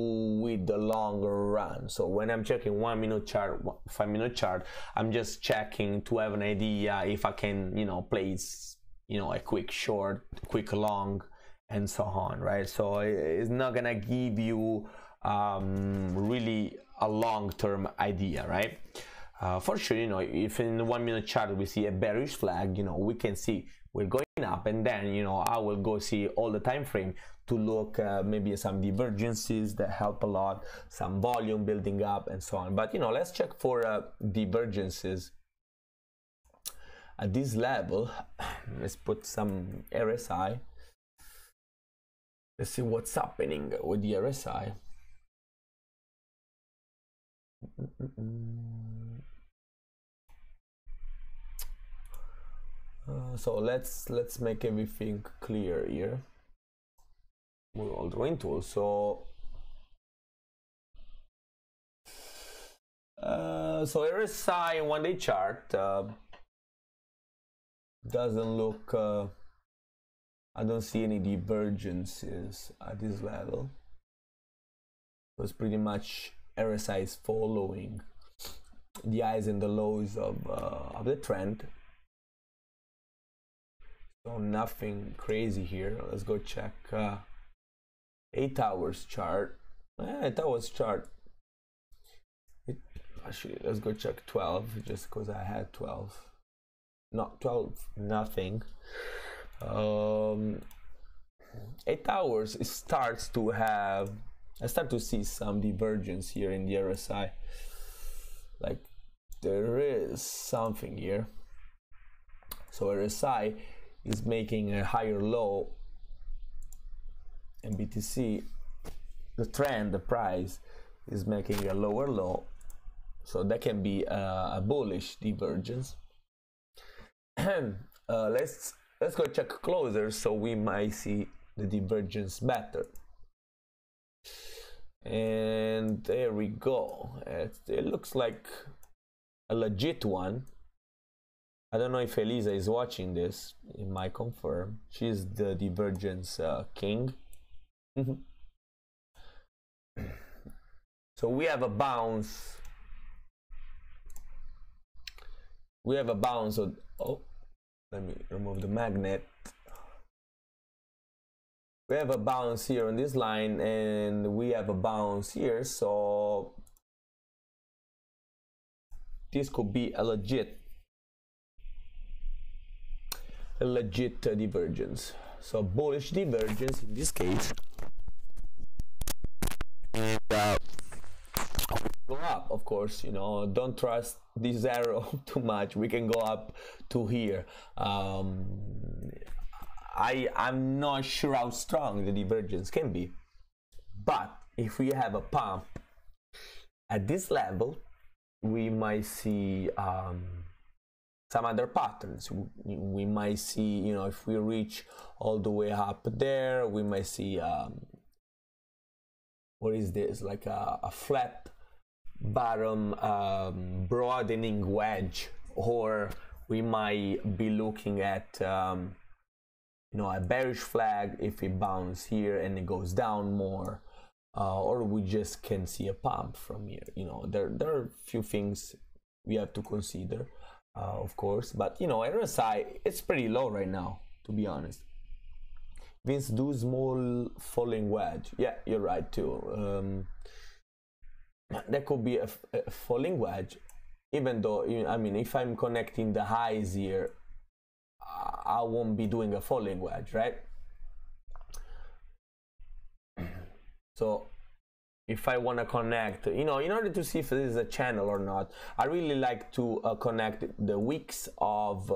with the longer run. So when I'm checking 1 minute chart, 5 minute chart, I'm just checking to have an idea if I can, you know, place, you know, a quick short, quick long, and so on, right? So it's not gonna give you really a long-term idea, right? For sure, you know, if in the 1 minute chart we see a bearish flag, you know, we can see we're going up, and then, you know, I will go see all the time frame to look maybe some divergences that help a lot, some volume building up, and so on. But you know, let's check for divergences at this level. Let's put some RSI. Let's see what's happening with the RSI. So let's make everything clear here. We're all drawing tools. So RSI 1 day chart doesn't look. I don't see any divergences at this level. It's pretty much RSI is following the highs and the lows of the trend. So nothing crazy here. Let's go check 8 hours chart. 8 hours chart. Actually, let's go check 12 just because I had 12. not 12, nothing. 8 hours, it starts to have, I start to see some divergence here in the RSI. Like there is something here. So RSI is making a higher low, and BTC, the trend, the price is making a lower low. So that can be a bullish divergence. Let's go check closer so we might see the divergence better. And there we go. It looks like a legit one. I don't know if Elisa is watching this. It might confirm. She's the divergence king. So we have a bounce. We have a bounce of, oh, let me remove the magnet. We have a bounce here on this line, and we have a bounce here, so this could be a legit divergence. So bullish divergence in this case. And go up, of course, you know, don't trust this arrow too much. We can go up to here. I'm not sure how strong the divergence can be, but if we have a pump at this level, we might see some other patterns. We might see, you know, if we reach all the way up there, we might see what is this, like a flat bottom broadening wedge, or we might be looking at you know, a bearish flag if it bounces here and it goes down more, or we just can see a pump from here. You know, there are a few things we have to consider, of course, but you know, RSI, it's pretty low right now, to be honest. Vince, do small falling wedge. Yeah, you're right too. That could be a falling wedge, even though, I mean, if I'm connecting the highs here, I won't be doing a falling wedge, right? So if I want to connect, you know, in order to see if this is a channel or not, I really like to connect the wicks of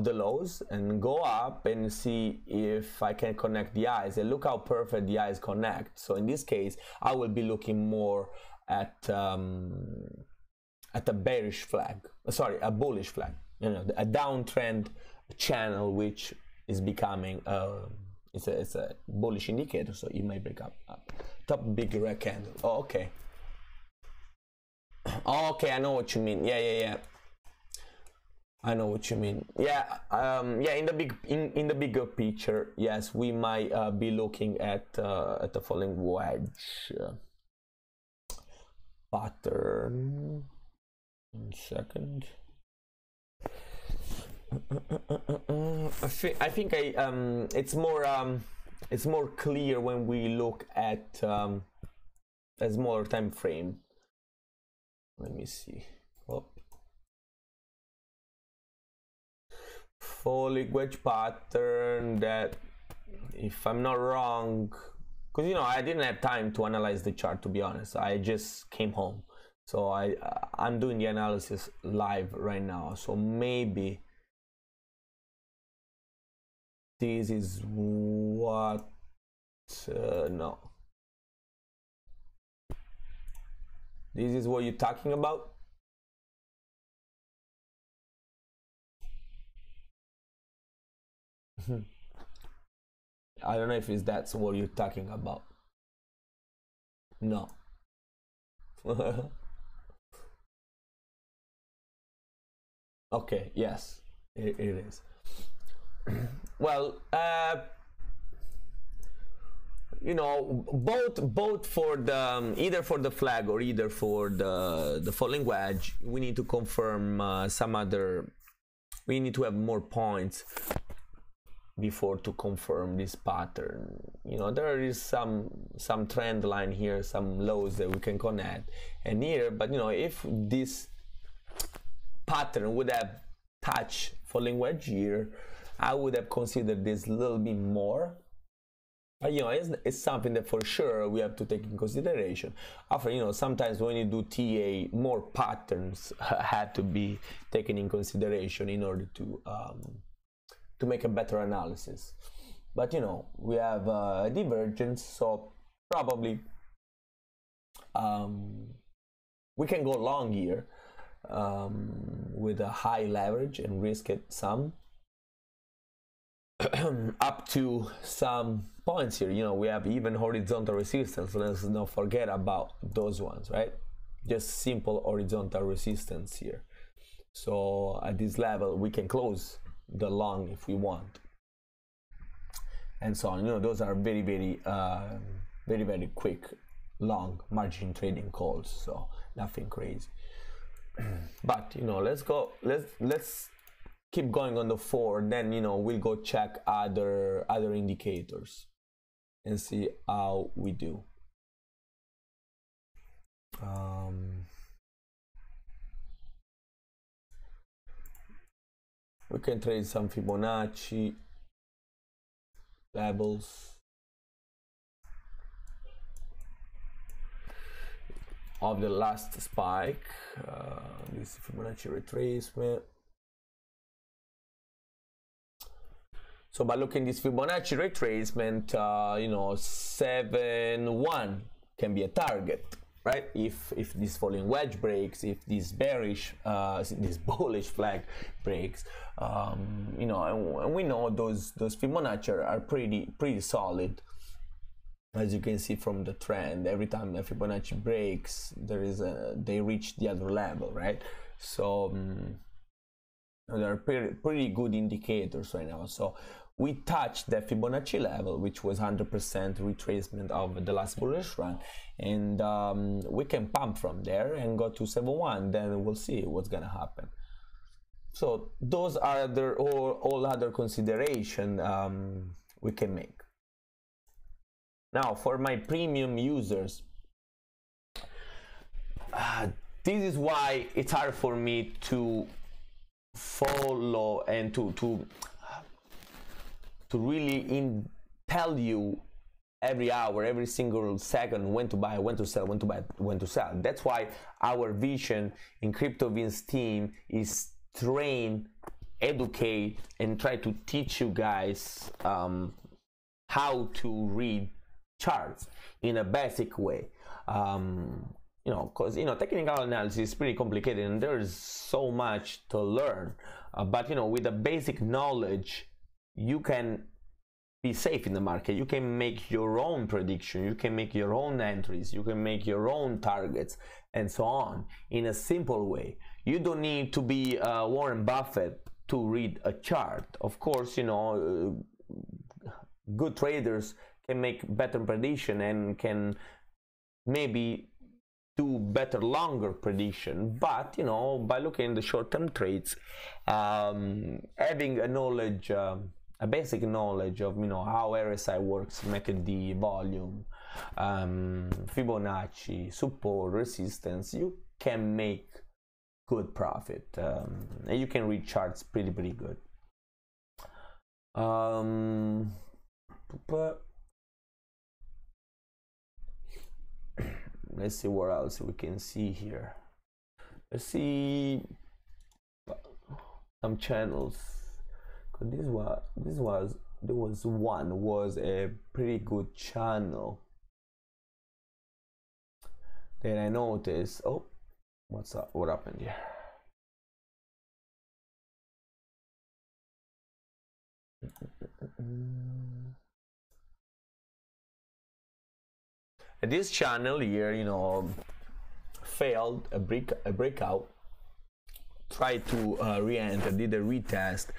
the lows and go up and see if I can connect the eyes, and look how perfect the eyes connect. So in this case, I will be looking more at a bearish flag, sorry, a bullish flag, you know, a downtrend channel, which is becoming it's a bullish indicator, so it might break up top big red candle. Oh, okay. Oh, okay, I know what you mean. Yeah. I know what you mean. Yeah, yeah. In the bigger picture, yes, we might be looking at the falling wedge pattern. 1 second. I think it's more clear when we look at a smaller time frame. Let me see. Oh. Falling wedge pattern, that, if I'm not wrong, because you know, I didn't have time to analyze the chart, to be honest. I just came home, so I'm doing the analysis live right now. So maybe this is what no, this is what you're talking about. I don't know if that's what you're talking about. No. Okay, yes, it is. Well, you know, both for the either for the flag or either for the falling wedge, we need to confirm some other. We need to have more points before to confirm this pattern. You know, there is some trend line here, some lows that we can connect, and here, but you know, if this pattern would have touched falling wedge here, I would have considered this a little bit more. But you know, it's something that for sure we have to take in consideration. After, you know, sometimes when you do TA, more patterns have to be taken in consideration in order to make a better analysis. But you know, we have a divergence, so probably we can go long here with a high leverage and risk it some up to some points here. You know, we have even horizontal resistance. Let's not forget about those ones, right? Just simple horizontal resistance here. So at this level we can close the long if we want, and so on. You know, those are very very quick long margin trading calls, so nothing crazy. But you know, let's keep going on the 4, then you know, we'll go check other indicators and see how we do. We can trade some Fibonacci levels of the last spike. This Fibonacci retracement. So by looking at this Fibonacci retracement, you know, 7-1 can be a target, right? If this falling wedge breaks, if this bearish, this bullish flag breaks, you know, and we know those Fibonacci are pretty solid. As you can see from the trend, every time the Fibonacci breaks, they reach the other level, right? So they are pretty good indicators right now. So we touched the Fibonacci level, which was 100% retracement of the last bullish run, and we can pump from there and go to 7-1. Then we'll see what's gonna happen. So those are all other consideration we can make. Now, for my premium users, this is why it's hard for me to follow and to really tell you every hour, every single second when to buy, when to sell, when to buy, when to sell. That's why our vision in CryptoVince team is train, educate, and try to teach you guys how to read charts in a basic way. You know, because you know, technical analysis is pretty complicated and there's so much to learn, but you know, with the basic knowledge you can be safe in the market. You can make your own prediction, you can make your own entries, you can make your own targets, and so on, in a simple way. You don't need to be Warren Buffett to read a chart. Of course, you know, good traders can make better prediction and can maybe do better longer prediction, but you know, by looking at the short-term trades, having a knowledge, a basic knowledge of, you know, how RSI works, MACD, volume, Fibonacci, support, resistance, you can make good profit, and you can read charts pretty good. Let's see what else we can see here. Let's see some channels. There was a pretty good channel that I noticed. Oh, what's up? What happened here? This channel here, you know, failed a breakout, tried to re-enter, did a retest,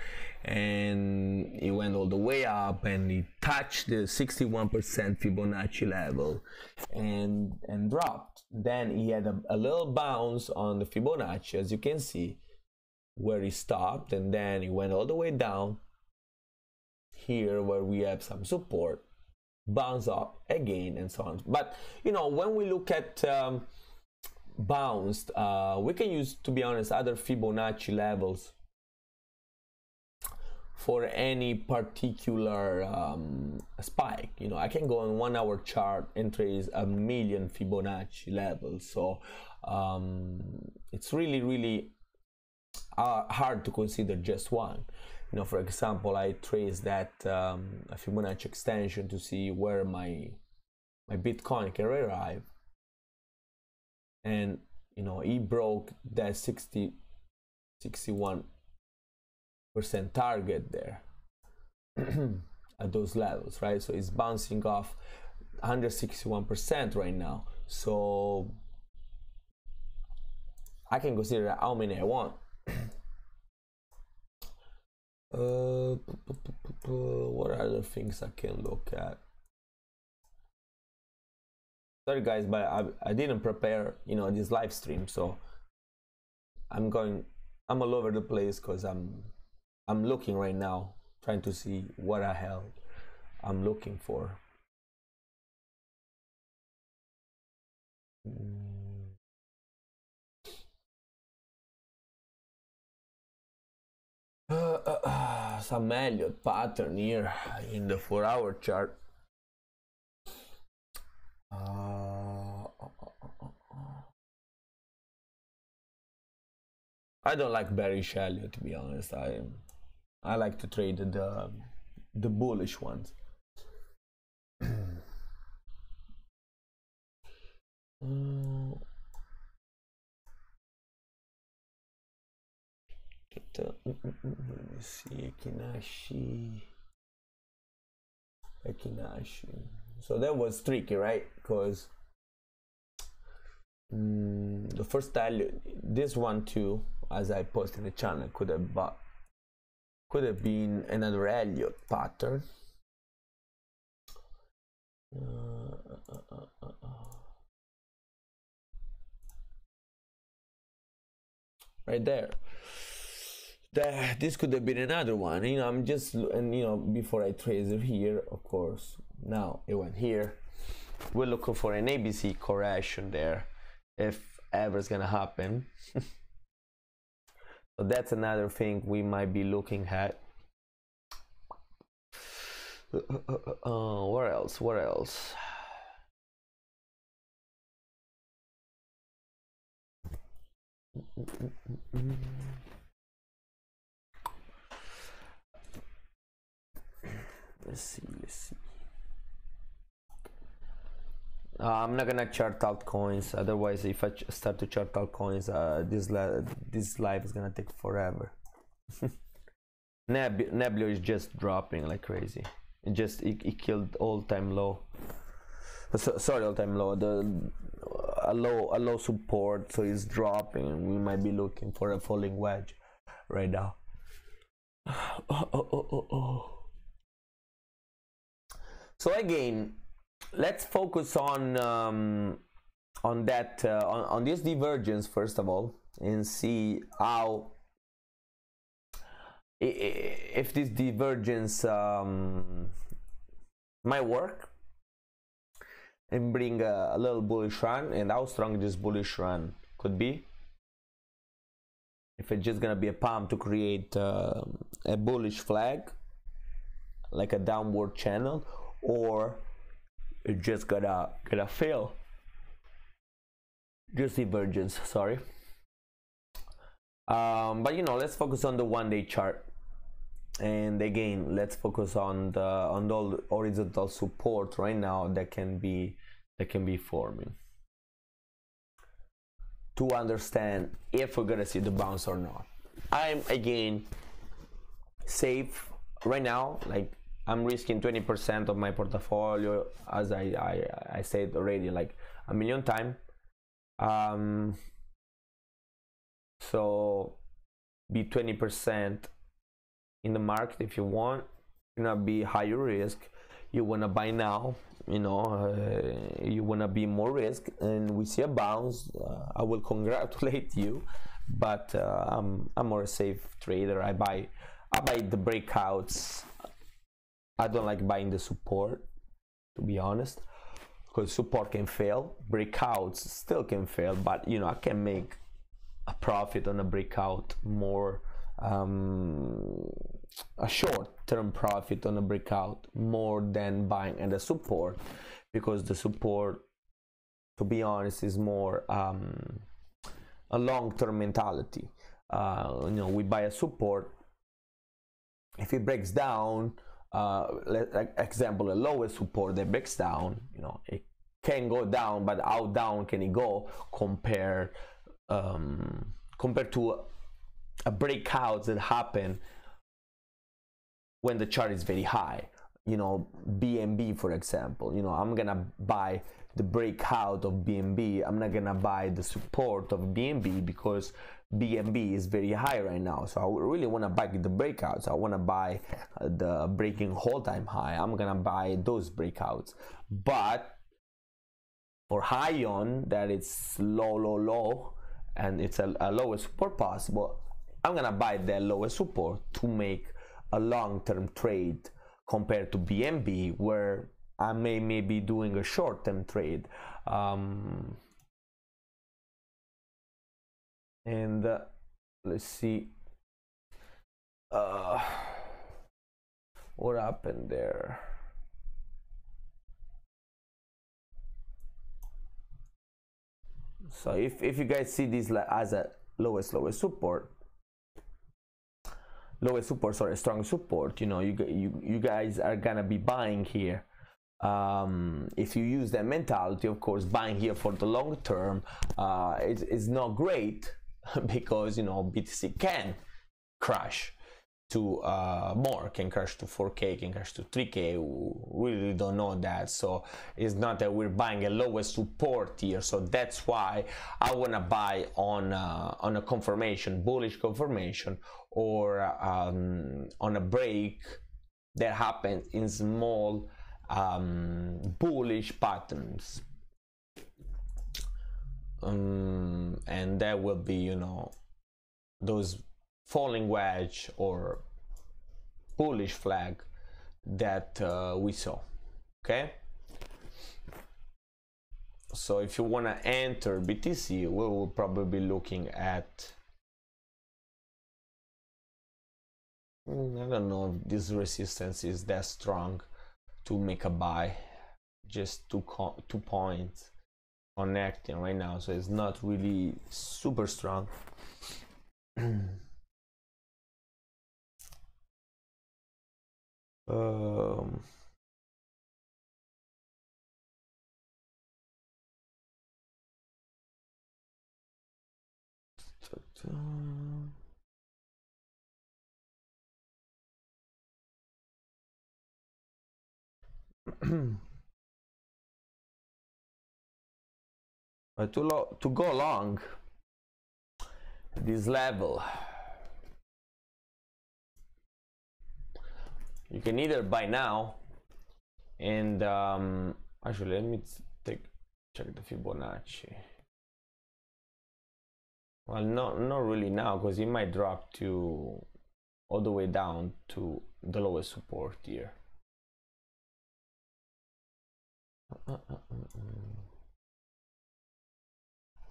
and it went all the way up and it touched the 61% Fibonacci level and dropped. Then he had a little bounce on the Fibonacci, as you can see, where he stopped, and then he went all the way down here where we have some support, bounce up again, and so on. But you know, when we look at bounced, we can use, to be honest, other Fibonacci levels for any particular spike. You know, I can go on 1 hour chart and trace a million Fibonacci levels. So it's really hard to consider just one. You know, for example, I trace that a Fibonacci extension to see where my Bitcoin can arrive, and you know, he broke that 61% target there at those levels, right? So it's bouncing off 161% right now. So I can consider how many I want. What are other things I can look at? Sorry guys, but I didn't prepare, you know, this live stream, so I'm all over the place because I'm looking right now, trying to see what the hell I'm looking for. Some Elliott pattern here in the 4 hour chart. I don't like bearish Elliott, to be honest. I like to trade the bullish ones. Let me see, Ekinashi. So that was tricky, right? Because the first Elliott, this one too, as I posted in the channel, could have been another Elliott pattern. Right there. This could have been another one. You know, I'm just, and you know, before I trace it here, of course, now it went here. We're looking for an ABC correction there, if ever it's gonna happen. So that's another thing we might be looking at. Where else? Let's see. I'm not gonna chart altcoins. Otherwise, if I start to chart altcoins, this live is gonna take forever. Nebula is just dropping like crazy. It killed all-time low. Sorry, all-time low. A low support, so it's dropping. We might be looking for a falling wedge right now. So again, let's focus on this divergence first of all, and see how, if this divergence might work and bring a little bullish run, and how strong this bullish run could be. If it's just gonna be a pump to create a bullish flag, like a downward channel, or it just gonna fail. Just divergence, sorry. But you know, let's focus on the 1 day chart, and again, let's focus on the horizontal support right now that can be forming, to understand if we're gonna see the bounce or not. I'm again safe right now. Like, I'm risking 20% of my portfolio, as I said already like a million times. So be 20% in the market if you want. You know, be higher risk. You wanna buy now. You know, you wanna be more risk, and we see a bounce. I will congratulate you, but I'm more a safe trader. I buy the breakouts. I don't like buying the support, to be honest. because support can fail, breakouts still can fail, but you know, I can make a profit on a breakout more, a short-term profit on a breakout more than buying at a support, because the support, to be honest, is more a long-term mentality. You know, we buy a support, if it breaks down, like example, a lowest support that breaks down, you know, it can go down, but how down can it go compared to a breakout that happen when the chart is very high? You know, BNB, for example, you know, I'm gonna buy the breakout of BNB. I'm not gonna buy the support of BNB because BNB is very high right now. So I really want to buy the breakouts. I want to buy the breaking all-time high. I'm gonna buy those breakouts. But for Ion, that it's low, and it's a lowest support possible, I'm gonna buy the lowest support to make a long-term trade, compared to BNB, where I may be doing a short-term trade. And let's see what happened there. So if you guys see this as a lowest support, sorry, strong support, you know, you guys are gonna be buying here. If you use that mentality, of course, buying here for the long term is not great, because, you know, BTC can crash to more, can crash to 4K, can crash to 3K. We really don't know that. So it's not that we're buying a lowest support here. So that's why I want to buy on a confirmation, bullish confirmation, or on a break that happens in small bullish patterns. And that will be, you know, those falling wedge or bullish flag that we saw. Okay, so if you want to enter BTC, we will probably be looking at, I don't know if this resistance is that strong to make a buy. Just 2 points connecting right now, so it's not really super strong. But to go long this level, you can either buy now, and actually let me check the Fibonacci. Well, not really now, because it might drop to all the way down to the lowest support here.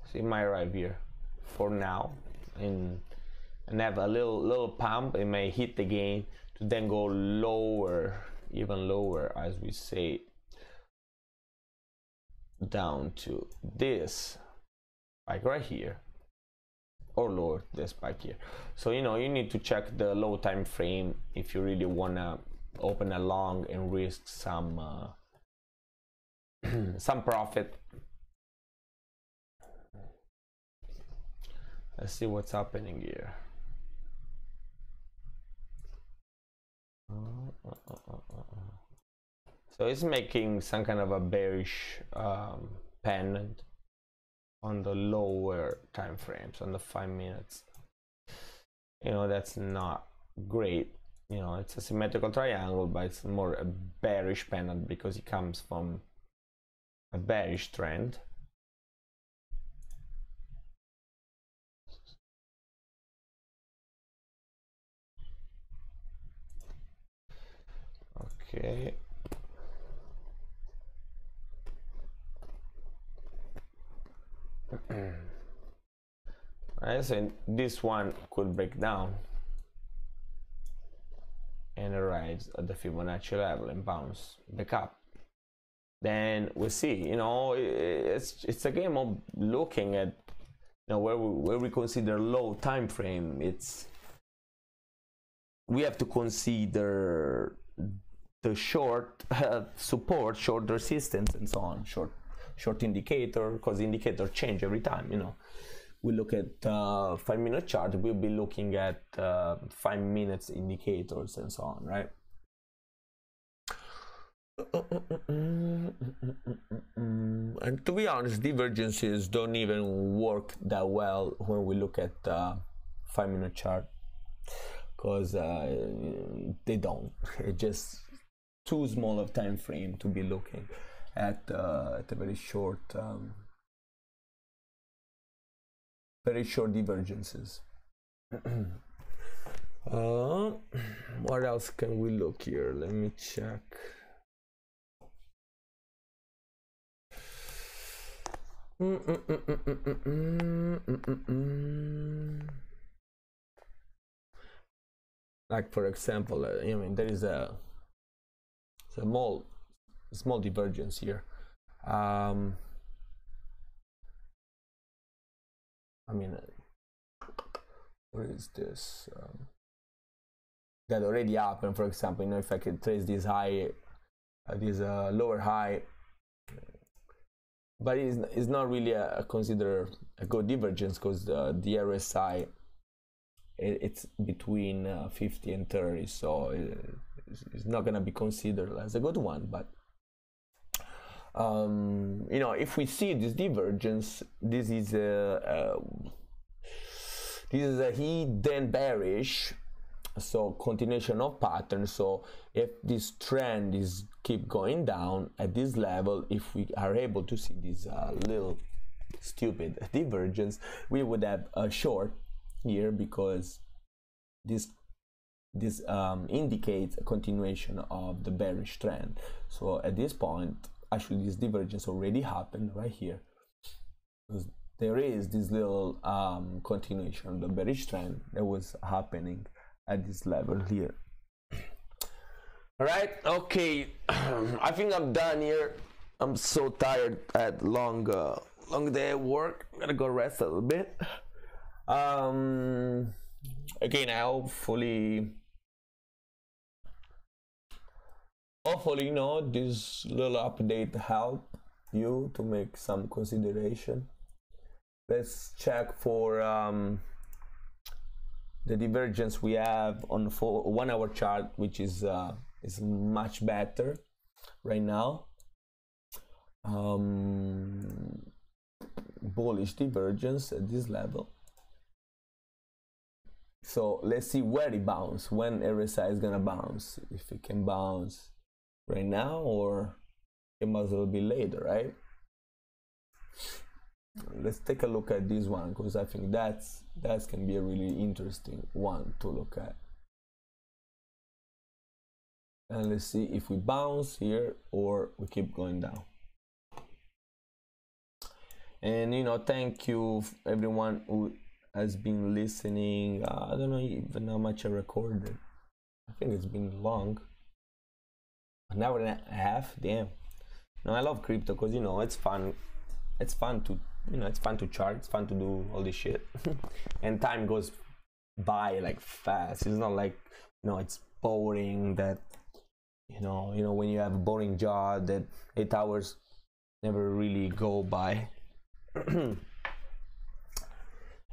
So it might arrive here for now, and have a little pump. It may hit again to then go lower, even lower, as we say, down to this spike right here, or lower this spike here. So, you know, you need to check the low time frame if you really want to open a long and risk some some profit. Let's see what's happening here. So it's making some kind of a bearish pennant on the lower time frames, on the 5 minutes. You know, that's not great. You know, it's a symmetrical triangle, but it's more a bearish pennant because it comes from a bearish trend. Okay. right? So this one could break down and arrives at the Fibonacci level and bounce back up. Then we'll see. You know, it's a game of looking at, you know, where we consider low time frame. We have to consider the short support, short resistance, and so on. Short indicator, because indicator change every time. You know, we look at 5-minute chart. We'll be looking at 5 minutes indicators and so on, right? And to be honest, divergences don't even work that well when we look at 5-minute chart, because they don't. It's just too small of time frame to be looking at a very short divergences. What else can we look here? Let me check. Like, for example, I mean, there is a small divergence here. I mean, what is this? That already happened. For example, you know, if I could trace this high, this lower high, but it's not really considered a good divergence, because the RSI, it's between 50 and 30, so it's not gonna be considered as a good one. But you know, if we see this divergence, this is a hidden bearish, so continuation of pattern. So if this trend is keep going down at this level, if we are able to see this little stupid divergence, we would have a short here, because this indicates a continuation of the bearish trend. So at this point, actually, this divergence already happened right here, because there is this little continuation of the bearish trend that was happening at this level here. All right, okay. I think I'm done here. I'm so tired. I had long day at work. I'm gonna go rest a little bit. Again, I hopefully, you know, this little update help you to make some consideration. Let's check for the divergence we have on 1 hour chart, which is much better right now. Bullish divergence at this level. So let's see where it bounces, when RSI is gonna bounce, if it can bounce right now or it must a little bit later, right? Let's take a look at this one, because I think that can be a really interesting one to look at. And let's see if we bounce here or we keep going down. And you know, thank you everyone who has been listening. I don't know even how much I recorded. I think it's been long, an hour and a half. Damn. No, I love crypto because, you know, it's fun. It's fun to, you know, it's fun to chart. It's fun to do all this shit, and time goes by like fast. It's not like, you know, it's boring. That you know when you have a boring job, that 8 hours never really go by.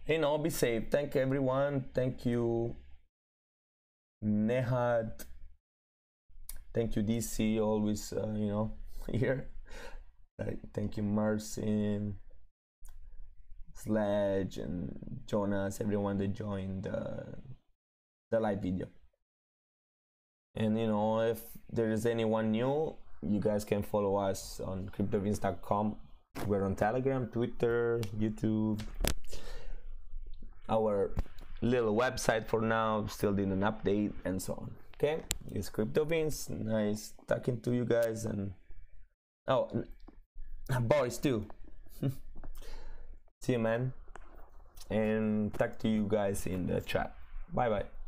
You know, be safe. Thank you everyone. Thank you Nehad. Thank you DC, always you know, here. Thank you Marcin, Sledge, and Jonas, everyone that joined the live video. And you know, if there is anyone new, you guys can follow us on CryptoVince.com. We're on Telegram, Twitter, YouTube. Our little website for now still did an update and so on. Okay, it's CryptoVince. Nice talking to you guys, and oh, Boris too. See you, man. and talk to you guys in the chat. Bye bye.